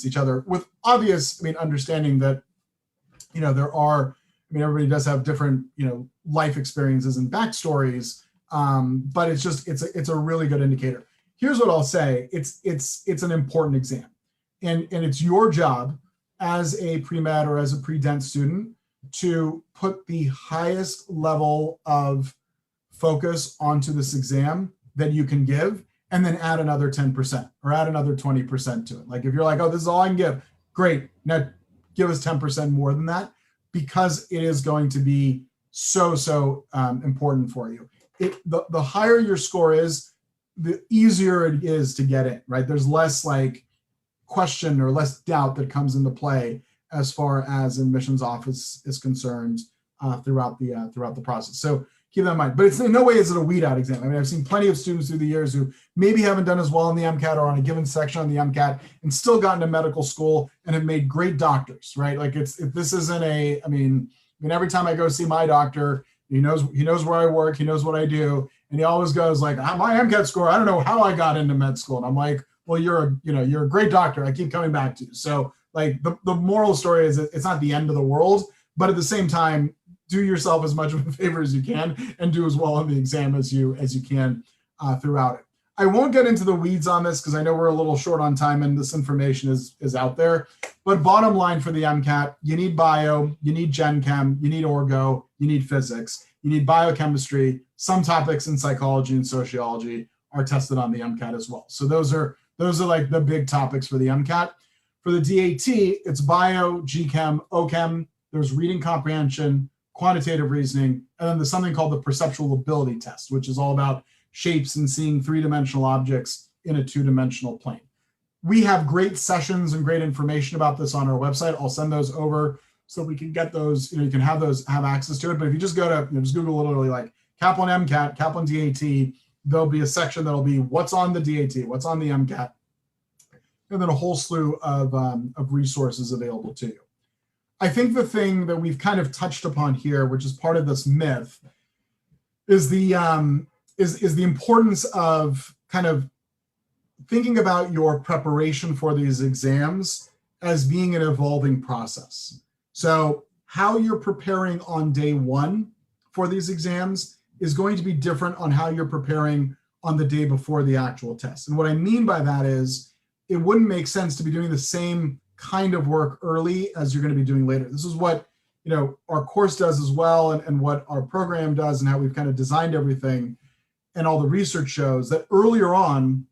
each other with obvious, understanding that, there are, everybody does have different, life experiences and backstories. But it's a really good indicator. Here's what I'll say. It's an important exam, and it's your job as a pre-med or as a pre-dent student to put the highest level of focus onto this exam that you can give, and then add another 10% or add another 20% to it. Like if you're like, oh, this is all I can give, great. Now give us 10% more than that, because it is going to be so important for you. The higher your score is, the easier it is to get in, right? There's less question or less doubt that comes into play as far as admissions office is concerned throughout the process. So keep that in mind. But it's in no way is it a weed out exam. I've seen plenty of students through the years who maybe haven't done as well on the MCAT or on a given section on the MCAT and still gotten to medical school and have made great doctors, right? This isn't every time I go see my doctor, he knows where I work, he knows what I do, and he always goes like, my MCAT score, I don't know how I got into med school. And I'm like, well, you're a great doctor. I keep coming back to you. So the moral story is it's not the end of the world, but at the same time, do yourself as much of a favor as you can and do as well on the exam as you can throughout it. I won't get into the weeds on this because I know we're a little short on time and this information is out there. But bottom line for the MCAT, you need bio, you need gen chem, you need orgo, you need physics, you need biochemistry. Some topics in psychology and sociology are tested on the MCAT as well. So those are like the big topics for the MCAT. For the DAT, it's bio, G-Chem, O-Chem. There's reading comprehension, quantitative reasoning, and then there's something called the perceptual ability test, which is all about shapes and seeing three-dimensional objects in a two-dimensional plane. We have great sessions and great information about this on our website. I'll send those over so we can get those, you can have access to it. But if you just go to, just Google literally like Kaplan MCAT, Kaplan DAT, there'll be a section that'll be what's on the DAT, what's on the MCAT, and then a whole slew of resources available to you. I think the thing that we've kind of touched upon here, which is part of this myth, is the importance of kind of thinking about your preparation for these exams as being an evolving process. So how you're preparing on day one for these exams is going to be different on how you're preparing on the day before the actual test. And what I mean by that is it wouldn't make sense to be doing the same kind of work early as you're going to be doing later. This is what our course does as well, and what our program does, and how we've kind of designed everything. And all the research shows that earlier on,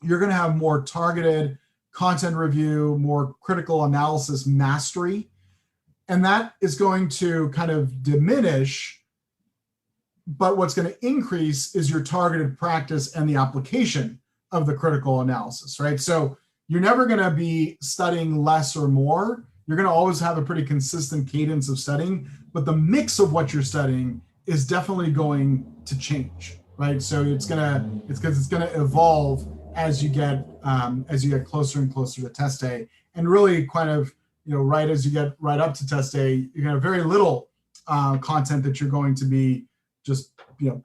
you're going to have more targeted content review, more critical analysis mastery, and that is going to kind of diminish. But what's going to increase is your targeted practice and the application of the critical analysis, right? So you're never going to be studying less or more. You're going to always have a pretty consistent cadence of studying, but the mix of what you're studying is definitely going to change, right? So it's going to evolve as you get closer and closer to test day, and really kind of, right as you get right up to test day, you're going to have very little content that you're going to be just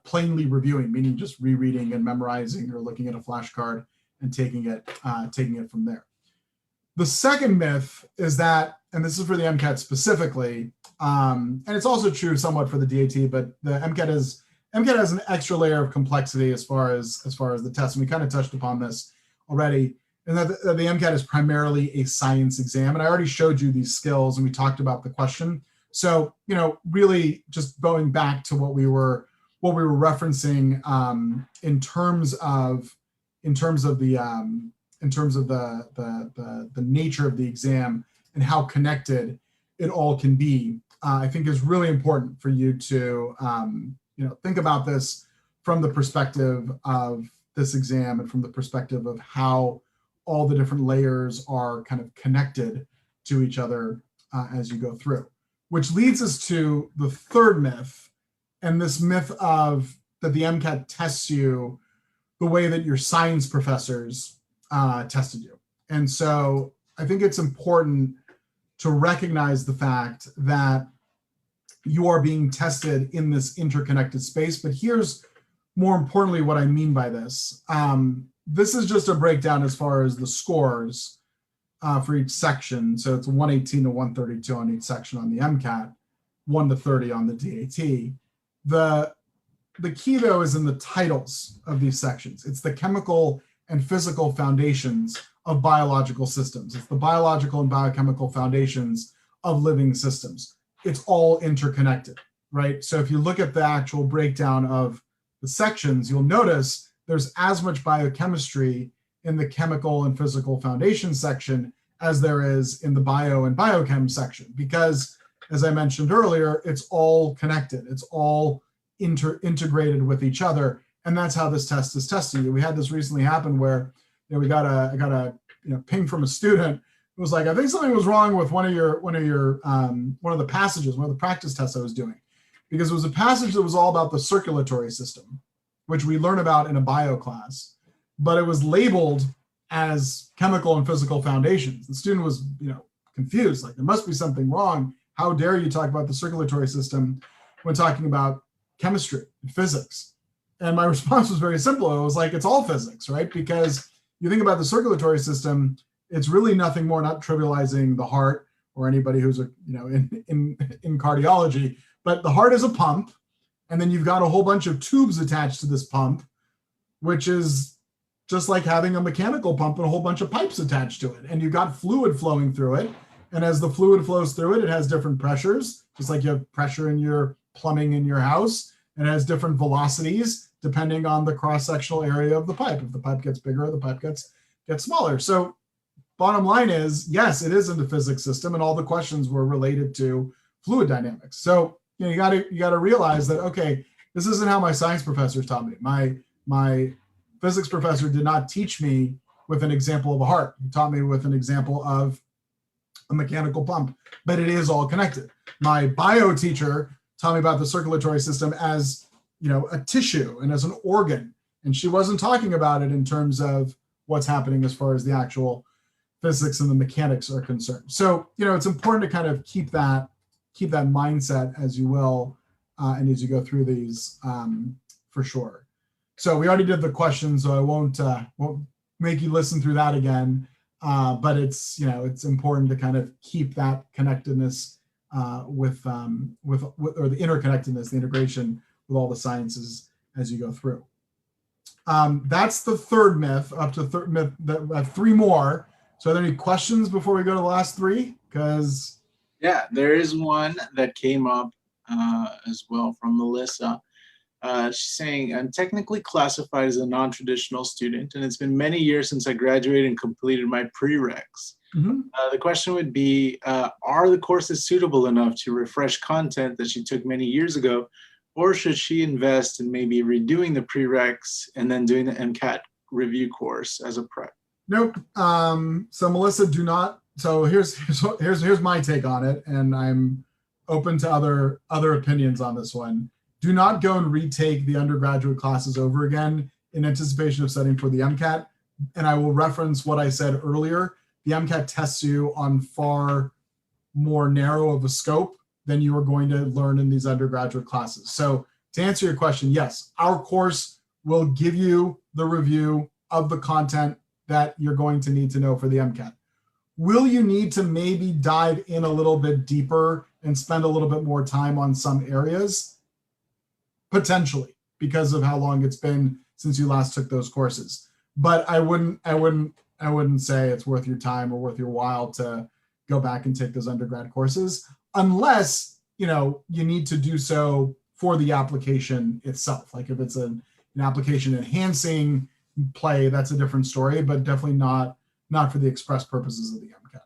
plainly reviewing, meaning just rereading and memorizing or looking at a flashcard and taking it from there. The second myth is that, and this is for the MCAT specifically, and it's also true somewhat for the DAT, but the MCAT has an extra layer of complexity as far as the test, and we kind of touched upon this already. And that the MCAT is primarily a science exam, and I already showed you these skills, and we talked about the question. So really just going back to what we were referencing in terms of the nature of the exam and how connected it all can be, I think is really important for you to think about this from the perspective of this exam and from the perspective of how all the different layers are kind of connected to each other as you go through. Which leads us to the third myth, and this myth of that the MCAT tests you the way that your science professors tested you. And so I think it's important to recognize the fact that you are being tested in this interconnected space. But here's more importantly what I mean by this. This is just a breakdown as far as the scores for each section. So it's 118 to 132 on each section on the MCAT, 1 to 30 on the DAT. The key though is in the titles of these sections. It's the chemical and physical foundations of biological systems. It's the biological and biochemical foundations of living systems. It's all interconnected, right? So if you look at the actual breakdown of the sections, you'll notice there's as much biochemistry in the chemical and physical foundation section as there is in the bio and biochem section, because as I mentioned earlier, it's all connected. It's all integrated with each other. And that's how this test is testing you. We had this recently happen where I got a ping from a student who was like, I think something was wrong with one of the passages, one of the practice tests I was doing, because it was a passage that was all about the circulatory system, which we learn about in a bio class, but it was labeled as chemical and physical foundations. The student was, confused, like there must be something wrong. How dare you talk about the circulatory system when talking about chemistry and physics? And my response was very simple. It was like, it's all physics, right? Because you think about the circulatory system, it's really nothing more, not trivializing the heart or anybody who's in cardiology, but the heart is a pump. And then you've got a whole bunch of tubes attached to this pump, which is just like having a mechanical pump and a whole bunch of pipes attached to it. And you've got fluid flowing through it. And as the fluid flows through it, it has different pressures, just like you have pressure in your plumbing in your house, and it has different velocities depending on the cross-sectional area of the pipe. If the pipe gets bigger, the pipe gets smaller. So bottom line is, yes, it is in the physics system, and all the questions were related to fluid dynamics. So you got to realize that, okay, this isn't how my science professors taught me. My physics professor did not teach me with an example of a heart. He taught me with an example of a mechanical pump, but it is all connected. My bio teacher taught me about the circulatory system as a tissue and as an organ, and she wasn't talking about it in terms of what's happening as far as the actual physics and the mechanics are concerned. So it's important to kind of keep that mindset, as you will, and as you go through these, for sure. So we already did the questions, so I won't make you listen through that again. But it's important to kind of keep that connectedness with the interconnectedness, the integration with all the sciences as you go through. That's the third myth. Up to third myth. I have three more. So are there any questions before we go to the last three? Yeah, there is one that came up as well from Melissa. She's saying, I'm technically classified as a non-traditional student, and it's been many years since I graduated and completed my prereqs. Mm-hmm. The question would be, are the courses suitable enough to refresh content that she took many years ago, or should she invest in maybe redoing the prereqs and then doing the MCAT review course as a prep? Nope. So Melissa, do not. So here's my take on it, and I'm open to other opinions on this one. Do not go and retake the undergraduate classes over again in anticipation of studying for the MCAT. And I will reference what I said earlier. The MCAT tests you on far more narrow of a scope than you are going to learn in these undergraduate classes. So to answer your question, yes, our course will give you the review of the content that you're going to need to know for the MCAT. Will you need to maybe dive in a little bit deeper and spend a little bit more time on some areas? Potentially, because of how long it's been since you last took those courses. But I wouldn't say it's worth your time or worth your while to go back and take those undergrad courses, unless you need to do so for the application itself. Like if it's an application enhancing play, that's a different story, but definitely not for the express purposes of the MCAT.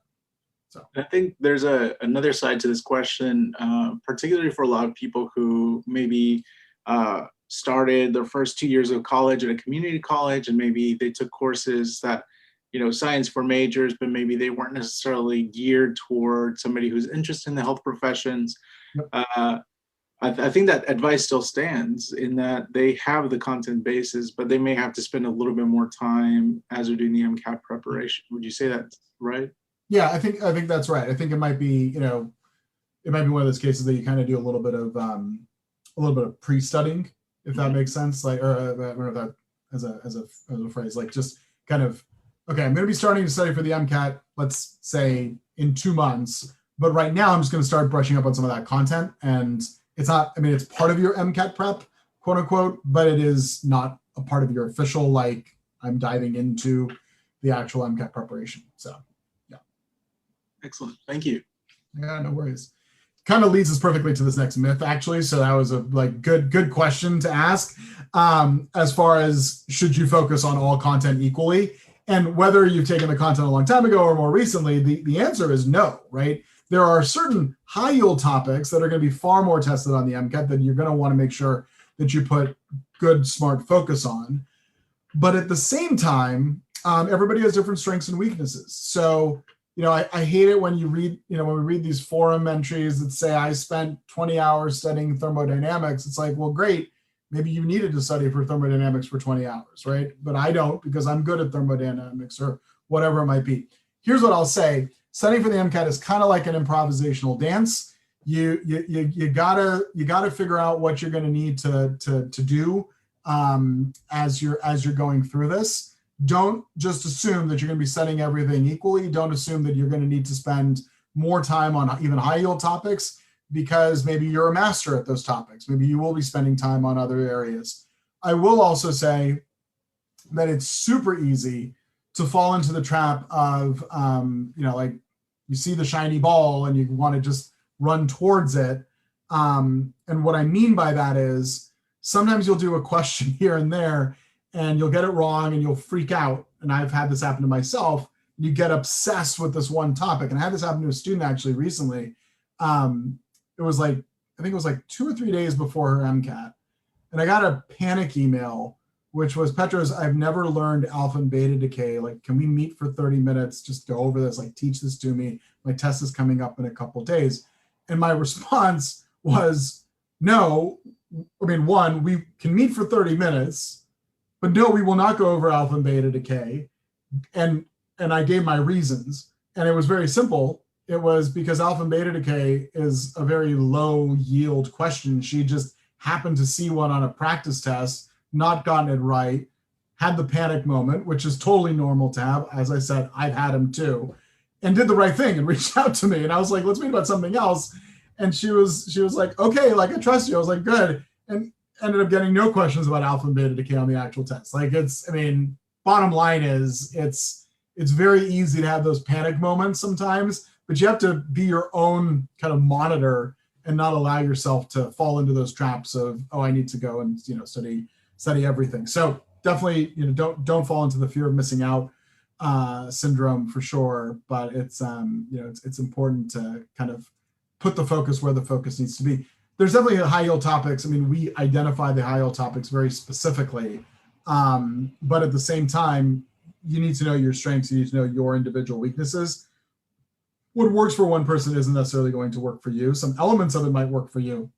So I think there's another side to this question, particularly for a lot of people who maybe started their first 2 years of college at a community college, and maybe they took courses that, science for majors, but maybe they weren't necessarily geared toward somebody who's interested in the health professions. Yep. I think that advice still stands in that they have the content basis, but they may have to spend a little bit more time as they're doing the MCAT preparation. Would you say that's right? Yeah, I think that's right. I think it might be, it might be one of those cases that you kind of do a little bit of pre-studying, if that makes sense. Like, or I don't know if that as a phrase, like just kind of, okay, I'm going to be starting to study for the MCAT, let's say in 2 months, but right now I'm just going to start brushing up on some of that content. And it's not, it's part of your MCAT prep, quote unquote, but it is not a part of your official, like I'm diving into the actual MCAT preparation. So, yeah. Excellent. Thank you. Yeah, no worries. Kind of leads us perfectly to this next myth, actually. So that was a good question to ask. As far as should you focus on all content equally, and whether you've taken the content a long time ago or more recently, the answer is no, right? There are certain high yield topics that are going to be far more tested on the MCAT that you're going to want to make sure that you put good, smart focus on. But at the same time, everybody has different strengths and weaknesses. So, I hate it when you read, when we read these forum entries that say, I spent 20 hours studying thermodynamics. It's like, well, great. Maybe you needed to study for thermodynamics for 20 hours, right? But I don't, because I'm good at thermodynamics or whatever it might be. Here's what I'll say. Studying for the MCAT is kind of like an improvisational dance. You gotta figure out what you're going to need to do as you're going through this. Don't just assume that you're going to be studying everything equally. Don't assume that you're going to need to spend more time on even high yield topics, because maybe you're a master at those topics. Maybe you will be spending time on other areas. I will also say that it's super easy to fall into the trap of, like you see the shiny ball and you want to just run towards it. And what I mean by that is sometimes you'll do a question here and there and you'll get it wrong and you'll freak out. And I've had this happen to myself. You get obsessed with this one topic. And I had this happen to a student actually recently. It was like, I think it was like 2 or 3 days before her MCAT. And I got a panic email, which was, Petros, I've never learned alpha and beta decay. Like, can we meet for 30 minutes, just go over this, like teach this to me. My test is coming up in a couple of days. And my response was, no, one, we can meet for 30 minutes, but no, we will not go over alpha and beta decay. And I gave my reasons. And it was very simple. It was because alpha and beta decay is a very low yield question. She just happened to see one on a practice test, not gotten it right, had the panic moment, which is totally normal to have. As I said, I've had them too, and did the right thing and reached out to me. And I was like, let's meet about something else. And she was like, okay, like I trust you. I was like, good. And ended up getting no questions about alpha and beta decay on the actual test. Like bottom line is it's very easy to have those panic moments sometimes, but you have to be your own kind of monitor and not allow yourself to fall into those traps of, oh, I need to go and, study everything. So definitely, don't fall into the fear of missing out syndrome for sure. But it's, it's important to kind of put the focus where the focus needs to be. There's definitely high yield topics. We identify the high yield topics very specifically, But at the same time, you need to know your strengths. You need to know your individual weaknesses. What works for one person isn't necessarily going to work for you. Some elements of it might work for you,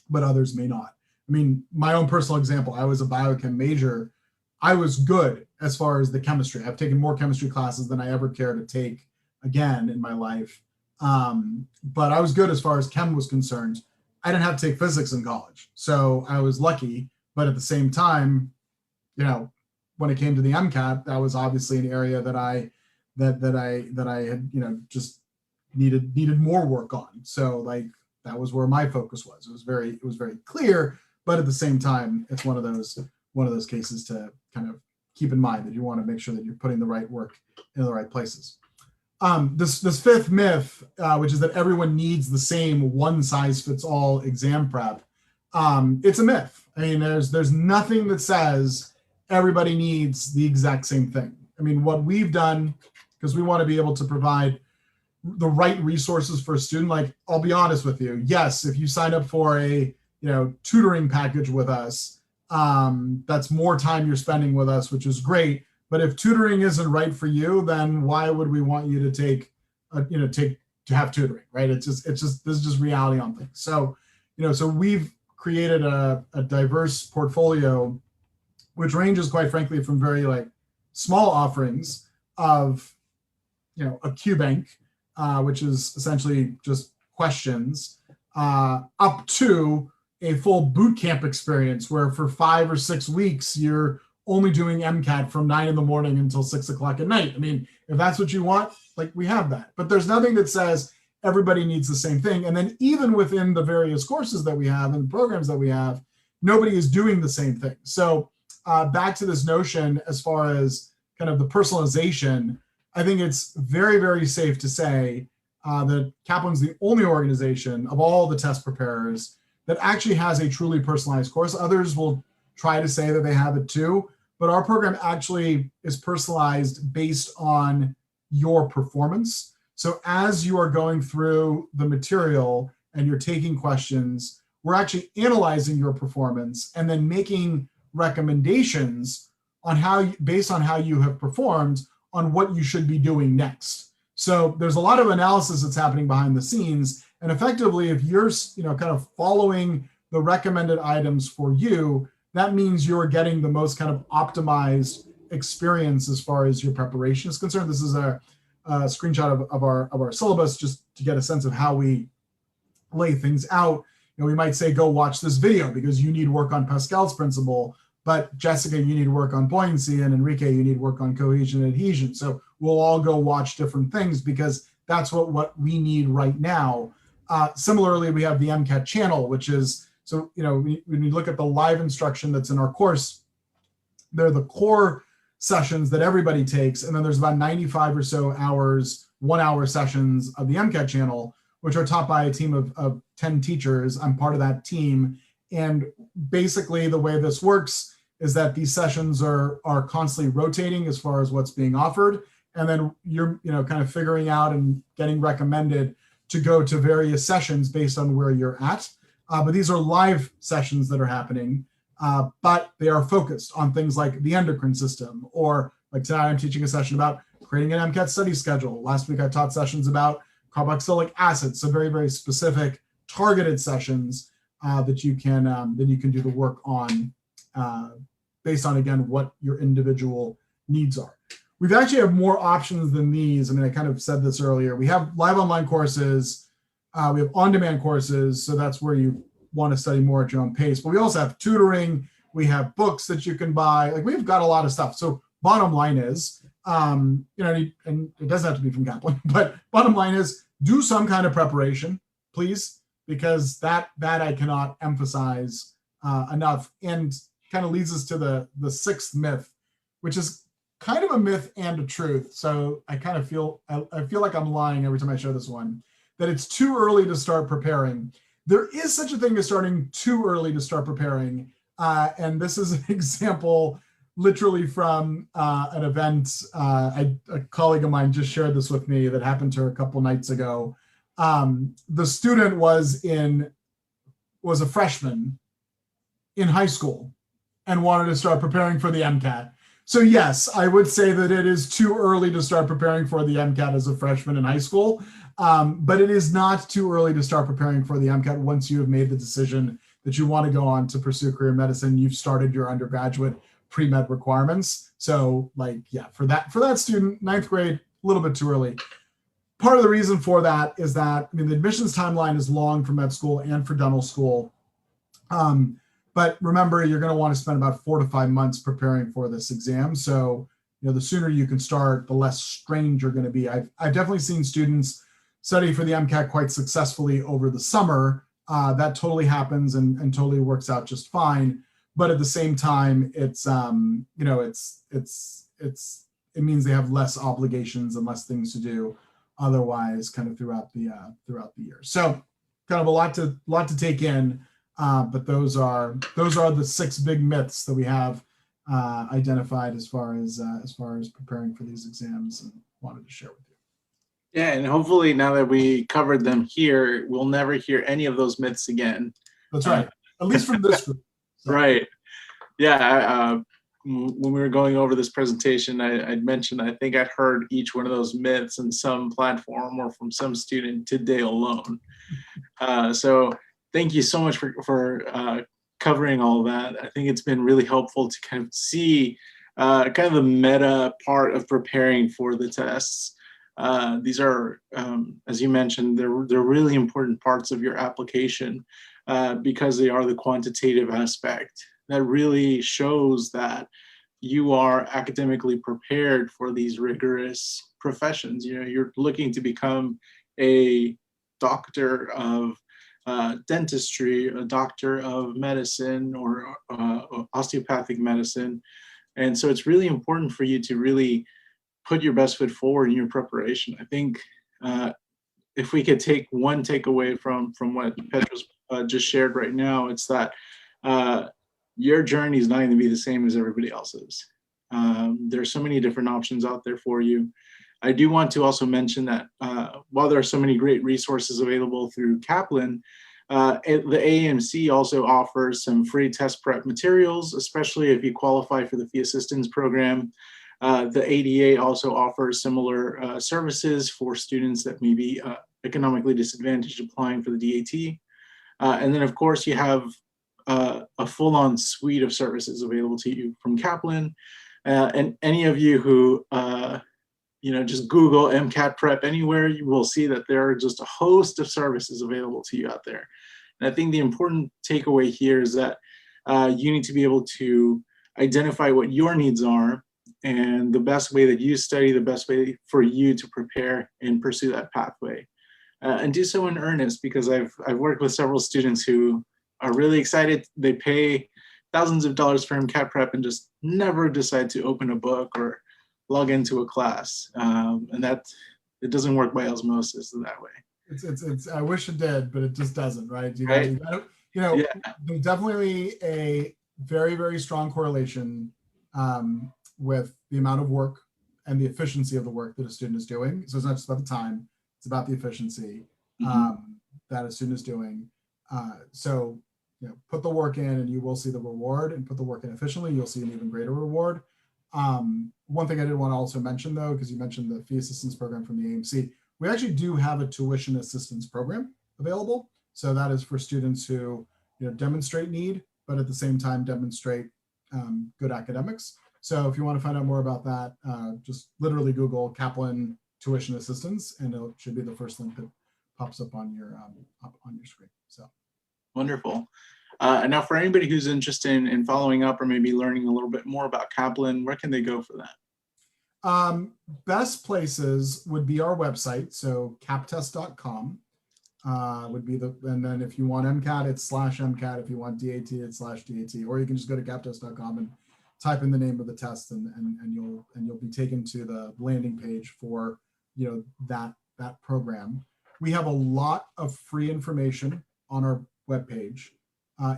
but others may not. I mean, my own personal example, I was a biochem major. I was good as far as the chemistry. I've taken more chemistry classes than I ever care to take again in my life. But I was good as far as chem was concerned. I didn't have to take physics in college, so I was lucky. But at the same time, you know, when it came to the MCAT, that was obviously an area that I had, you know, just needed more work on. So like that was where my focus was. It was very clear, but at the same time, it's one of those cases to kind of keep in mind that you want to make sure that you're putting the right work in the right places. This fifth myth, which is that everyone needs the same one-size-fits-all exam prep, it's a myth. I mean, there's nothing that says everybody needs the exact same thing. I mean, what we've done, because we want to be able to provide the right resources for a student, like, I'll be honest with you, yes, if you sign up for a tutoring package with us, that's more time you're spending with us, which is great. But if tutoring isn't right for you, then why would we want you to have tutoring, right? This is just reality on things. So, so we've created a diverse portfolio, which ranges, quite frankly, from very small offerings of, a Q bank, which is essentially just questions, up to a full boot camp experience where for 5 or 6 weeks, you're only doing MCAT from 9 in the morning until 6 o'clock at night. I mean, if that's what you want, we have that. But there's nothing that says everybody needs the same thing. And then even within the various courses that we have and programs that we have, nobody is doing the same thing. So back to this notion as far as kind of the personalization, I think it's very, very safe to say that Kaplan's the only organization of all the test preparers that actually has a truly personalized course. Others will try to say that they have it too, but our program actually is personalized based on your performance. So as you are going through the material and you're taking questions, we're actually analyzing your performance and then making recommendations on based on how you have performed on what you should be doing next. So there's a lot of analysis that's happening behind the scenes. And effectively, if you're kind of following the recommended items for you, that means you're getting the most kind of optimized experience as far as your preparation is concerned. This is a screenshot of our syllabus just to get a sense of how we lay things out. We might say, go watch this video because you need work on Pascal's principle, but Jessica, you need work on buoyancy, and Enrique, you need work on cohesion and adhesion. So we'll all go watch different things because that's what we need right now. Similarly, we have the MCAT channel, which is, so, when you look at the live instruction that's in our course, they're the core sessions that everybody takes. And then there's about 95 or so hours, 1-hour sessions of the MCAT channel, which are taught by a team of 10 teachers. I'm part of that team. And basically the way this works is that these sessions are constantly rotating as far as what's being offered. And then you're, kind of figuring out and getting recommended to go to various sessions based on where you're at. But these are live sessions that are happening, but they are focused on things like the endocrine system, or like tonight I'm teaching a session about creating an MCAT study schedule. Last week I taught sessions about carboxylic acid, so very, very specific targeted sessions that you can do the work on based on, again, what your individual needs are. We've actually have more options than these. I mean, I kind of said this earlier. We have live online courses. We have on-demand courses. So that's where you want to study more at your own pace. But we also have tutoring. We have books that you can buy. We've got a lot of stuff. So bottom line is, and it doesn't have to be from Kaplan, but bottom line is do some kind of preparation, please, because that I cannot emphasize enough. And kind of leads us to the sixth myth, which is kind of a myth and a truth. So I kind of feel like I'm lying every time I show this one, that it's too early to start preparing. There is such a thing as starting too early to start preparing. And this is an example literally from an event. A colleague of mine just shared this with me that happened to her a couple nights ago. The student was a freshman in high school, and wanted to start preparing for the MCAT. So yes, I would say that it is too early to start preparing for the MCAT as a freshman in high school, but it is not too early to start preparing for the MCAT once you have made the decision that you want to go on to pursue career medicine. You've started your undergraduate pre-med requirements. So like, yeah, for that student, ninth grade, a little bit too early. Part of the reason for that is that, I mean, the admissions timeline is long for med school and for dental school. But remember, you're going to want to spend about 4 to 5 months preparing for this exam. So, you know, the sooner you can start, the less strained you're going to be. I've definitely seen students study for the MCAT quite successfully over the summer. That totally happens and totally works out just fine. But at the same time, it's you know, it means they have less obligations and less things to do otherwise, kind of throughout the year. So, kind of a lot to take in. But those are the 6 big myths that we have identified as far as preparing for these exams, and wanted to share with you. Yeah, and hopefully now that we covered them here, we'll never hear any of those myths again. That's right. At least from this group. So. Right. Yeah. When we were going over this presentation, I'd mentioned I think I'd heard each one of those myths in some platform or from some student today alone. So thank you so much for covering all that. I think it's been really helpful to kind of see kind of the meta part of preparing for the tests. These are, as you mentioned, they're really important parts of your application because they are the quantitative aspect that really shows that you are academically prepared for these rigorous professions. You know, you're looking to become a doctor of dentistry, a doctor of medicine, or osteopathic medicine. And so it's really important for you to really put your best foot forward in your preparation. I think if we could take one takeaway from what Petros just shared right now, it's that your journey is not going to be the same as everybody else's. There's so many different options out there for you. I do want to also mention that while there are so many great resources available through Kaplan, the AMC also offers some free test prep materials, especially if you qualify for the fee assistance program. The ADA also offers similar services for students that may be economically disadvantaged applying for the DAT. And then, of course, you have a full-on suite of services available to you from Kaplan. And any of you who just Google MCAT prep anywhere, you will see that there are just a host of services available to you out there. And I think the important takeaway here is that you need to be able to identify what your needs are and the best way that you study, the best way for you to prepare and pursue that pathway. And do so in earnest, because I've worked with several students who are really excited. They pay thousands of dollars for MCAT prep and just never decide to open a book or log into a class. And that it doesn't work by osmosis that way. It's I wish it did, but it just doesn't, right? Right. There's definitely a very, very strong correlation with the amount of work and the efficiency of the work that a student is doing. So it's not just about the time, it's about the efficiency that a student is doing. So put the work in and you will see the reward, and put the work in efficiently, you'll see an even greater reward. One thing I did want to also mention, though, because you mentioned the fee assistance program from the AMC, we actually do have a tuition assistance program available. So that is for students who demonstrate need, but at the same time demonstrate good academics. So if you want to find out more about that, just literally Google Kaplan tuition assistance, and it should be the first link that pops up on your screen. So wonderful. And now for anybody who's interested in following up or maybe learning a little bit more about Kaplan, where can they go for that? Best places would be our website. So kaptest.com would be and then if you want MCAT, it's /MCAT. If you want DAT, it's /DAT, or you can just go to kaptest.com and type in the name of the test, and you'll be taken to the landing page for that program. We have a lot of free information on our webpage,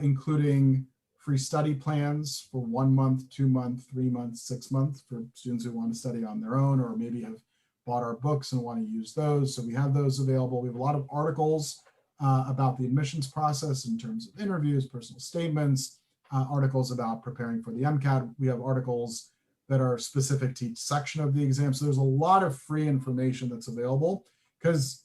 including free study plans for 1 month, 2 month, 3 months, 6 months for students who want to study on their own, or maybe have bought our books and want to use those. So we have those available. We have a lot of articles about the admissions process in terms of interviews, personal statements, articles about preparing for the MCAT. We have articles that are specific to each section of the exam. So there's a lot of free information that's available because,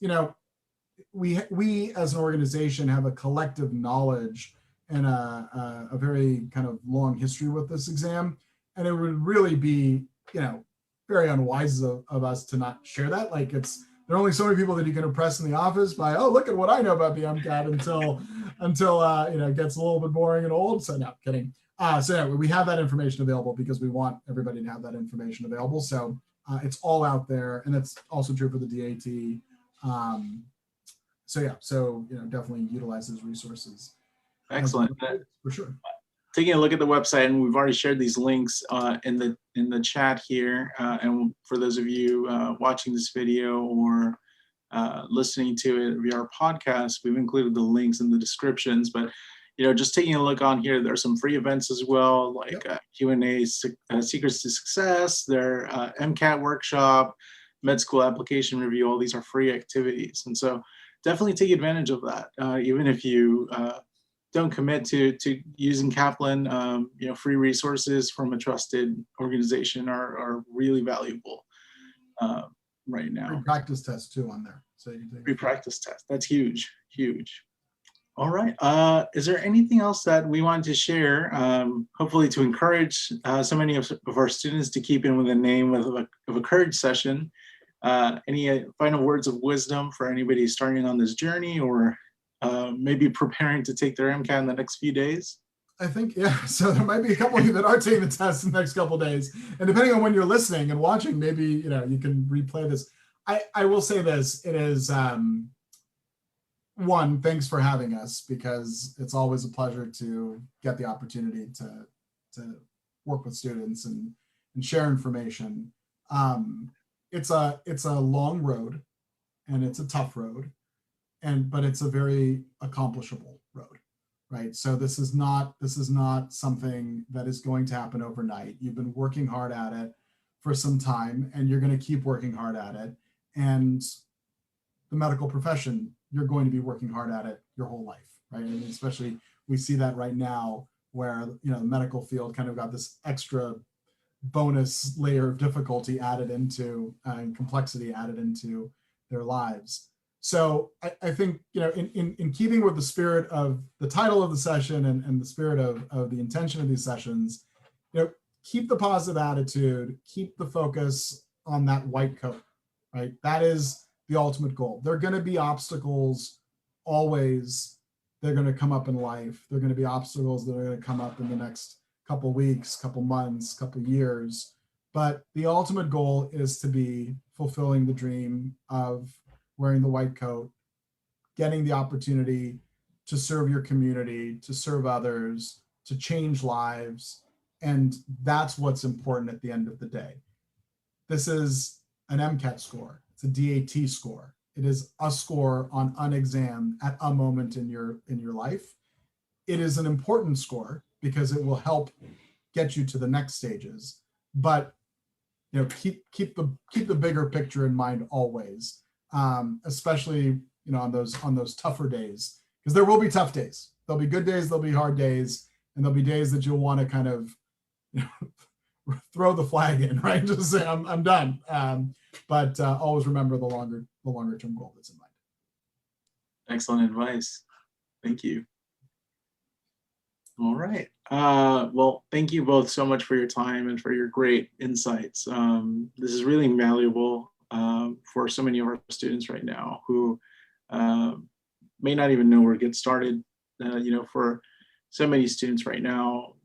we as an organization have a collective knowledge and a very kind of long history with this exam. And it would really be, very unwise of us to not share that. Like there are only so many people that you can impress in the office by, oh, look at what I know about the MCAT until it gets a little bit boring and old. So no, kidding. So anyway, we have that information available because we want everybody to have that information available. So it's all out there, and that's also true for the DAT. So definitely utilize those resources. Excellent. For sure. Taking a look at the website, and we've already shared these links in the chat here. And for those of you watching this video or listening to it via our podcast, we've included the links in the descriptions. But just taking a look on here, there are some free events as well, like Q&A, Secrets to Success, their MCAT workshop, med school application review. All these are free activities, and so definitely take advantage of that. Even if you don't commit to using Kaplan, free resources from a trusted organization are really valuable right now. Free practice test too on there. So you can take free practice test. That's huge. All right. Is there anything else that we wanted to share? Hopefully to encourage so many of our students to keep in with the name of a courage session. Any final words of wisdom for anybody starting on this journey or maybe preparing to take their MCAT in the next few days? I think, so there might be a couple of you that are taking the test in the next couple of days. And depending on when you're listening and watching, maybe, you can replay this. I will say this, it is, one, thanks for having us, because it's always a pleasure to get the opportunity to work with students and share information. It's a long road and it's a tough road, but it's a very accomplishable road, right? So this is not something that is going to happen overnight. You've been working hard at it for some time, and you're going to keep working hard at it. And the medical profession, you're going to be working hard at it your whole life, right? And especially we see that right now where, the medical field kind of got this extra bonus layer of difficulty added into and complexity added into their lives. So I think, in keeping with the spirit of the title of the session and the spirit of the intention of these sessions, keep the positive attitude, keep the focus on that white coat, right? That is the ultimate goal. There are going to be obstacles always. They're going to come up in life. There are going to be obstacles that are going to come up in the next couple weeks, couple months, couple years. But the ultimate goal is to be fulfilling the dream of wearing the white coat, getting the opportunity to serve your community, to serve others, to change lives. And that's what's important at the end of the day. This is an MCAT score. It's a DAT score. It is a score on an exam at a moment in your life. It is an important score because it will help get you to the next stages. But keep the bigger picture in mind always, especially on those tougher days, because there will be tough days. There'll be good days, there'll be hard days, and there'll be days that you'll want to kind of throw the flag in, right? Just say I'm done. But always remember the longer term goal that's in mind. Excellent advice. Thank you. All right. Well, thank you both so much for your time and for your great insights. This is really valuable for so many of our students right now who may not even know where to get started. For so many students right now,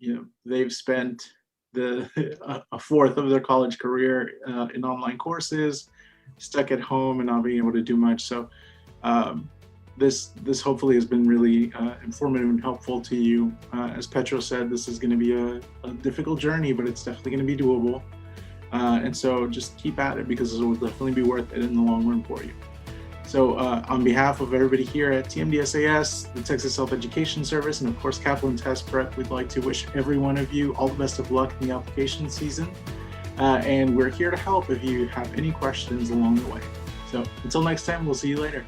they've spent a fourth of their college career in online courses, stuck at home and not being able to do much. So this hopefully has been really informative and helpful to you. As Petros said, this is going to be a difficult journey, but it's definitely going to be doable. And so just keep at it, because it will definitely be worth it in the long run for you. So on behalf of everybody here at TMDSAS, the Texas Health Education Service, and of course Kaplan Test Prep, we'd like to wish every one of you all the best of luck in the application season. And we're here to help if you have any questions along the way. So until next time, we'll see you later.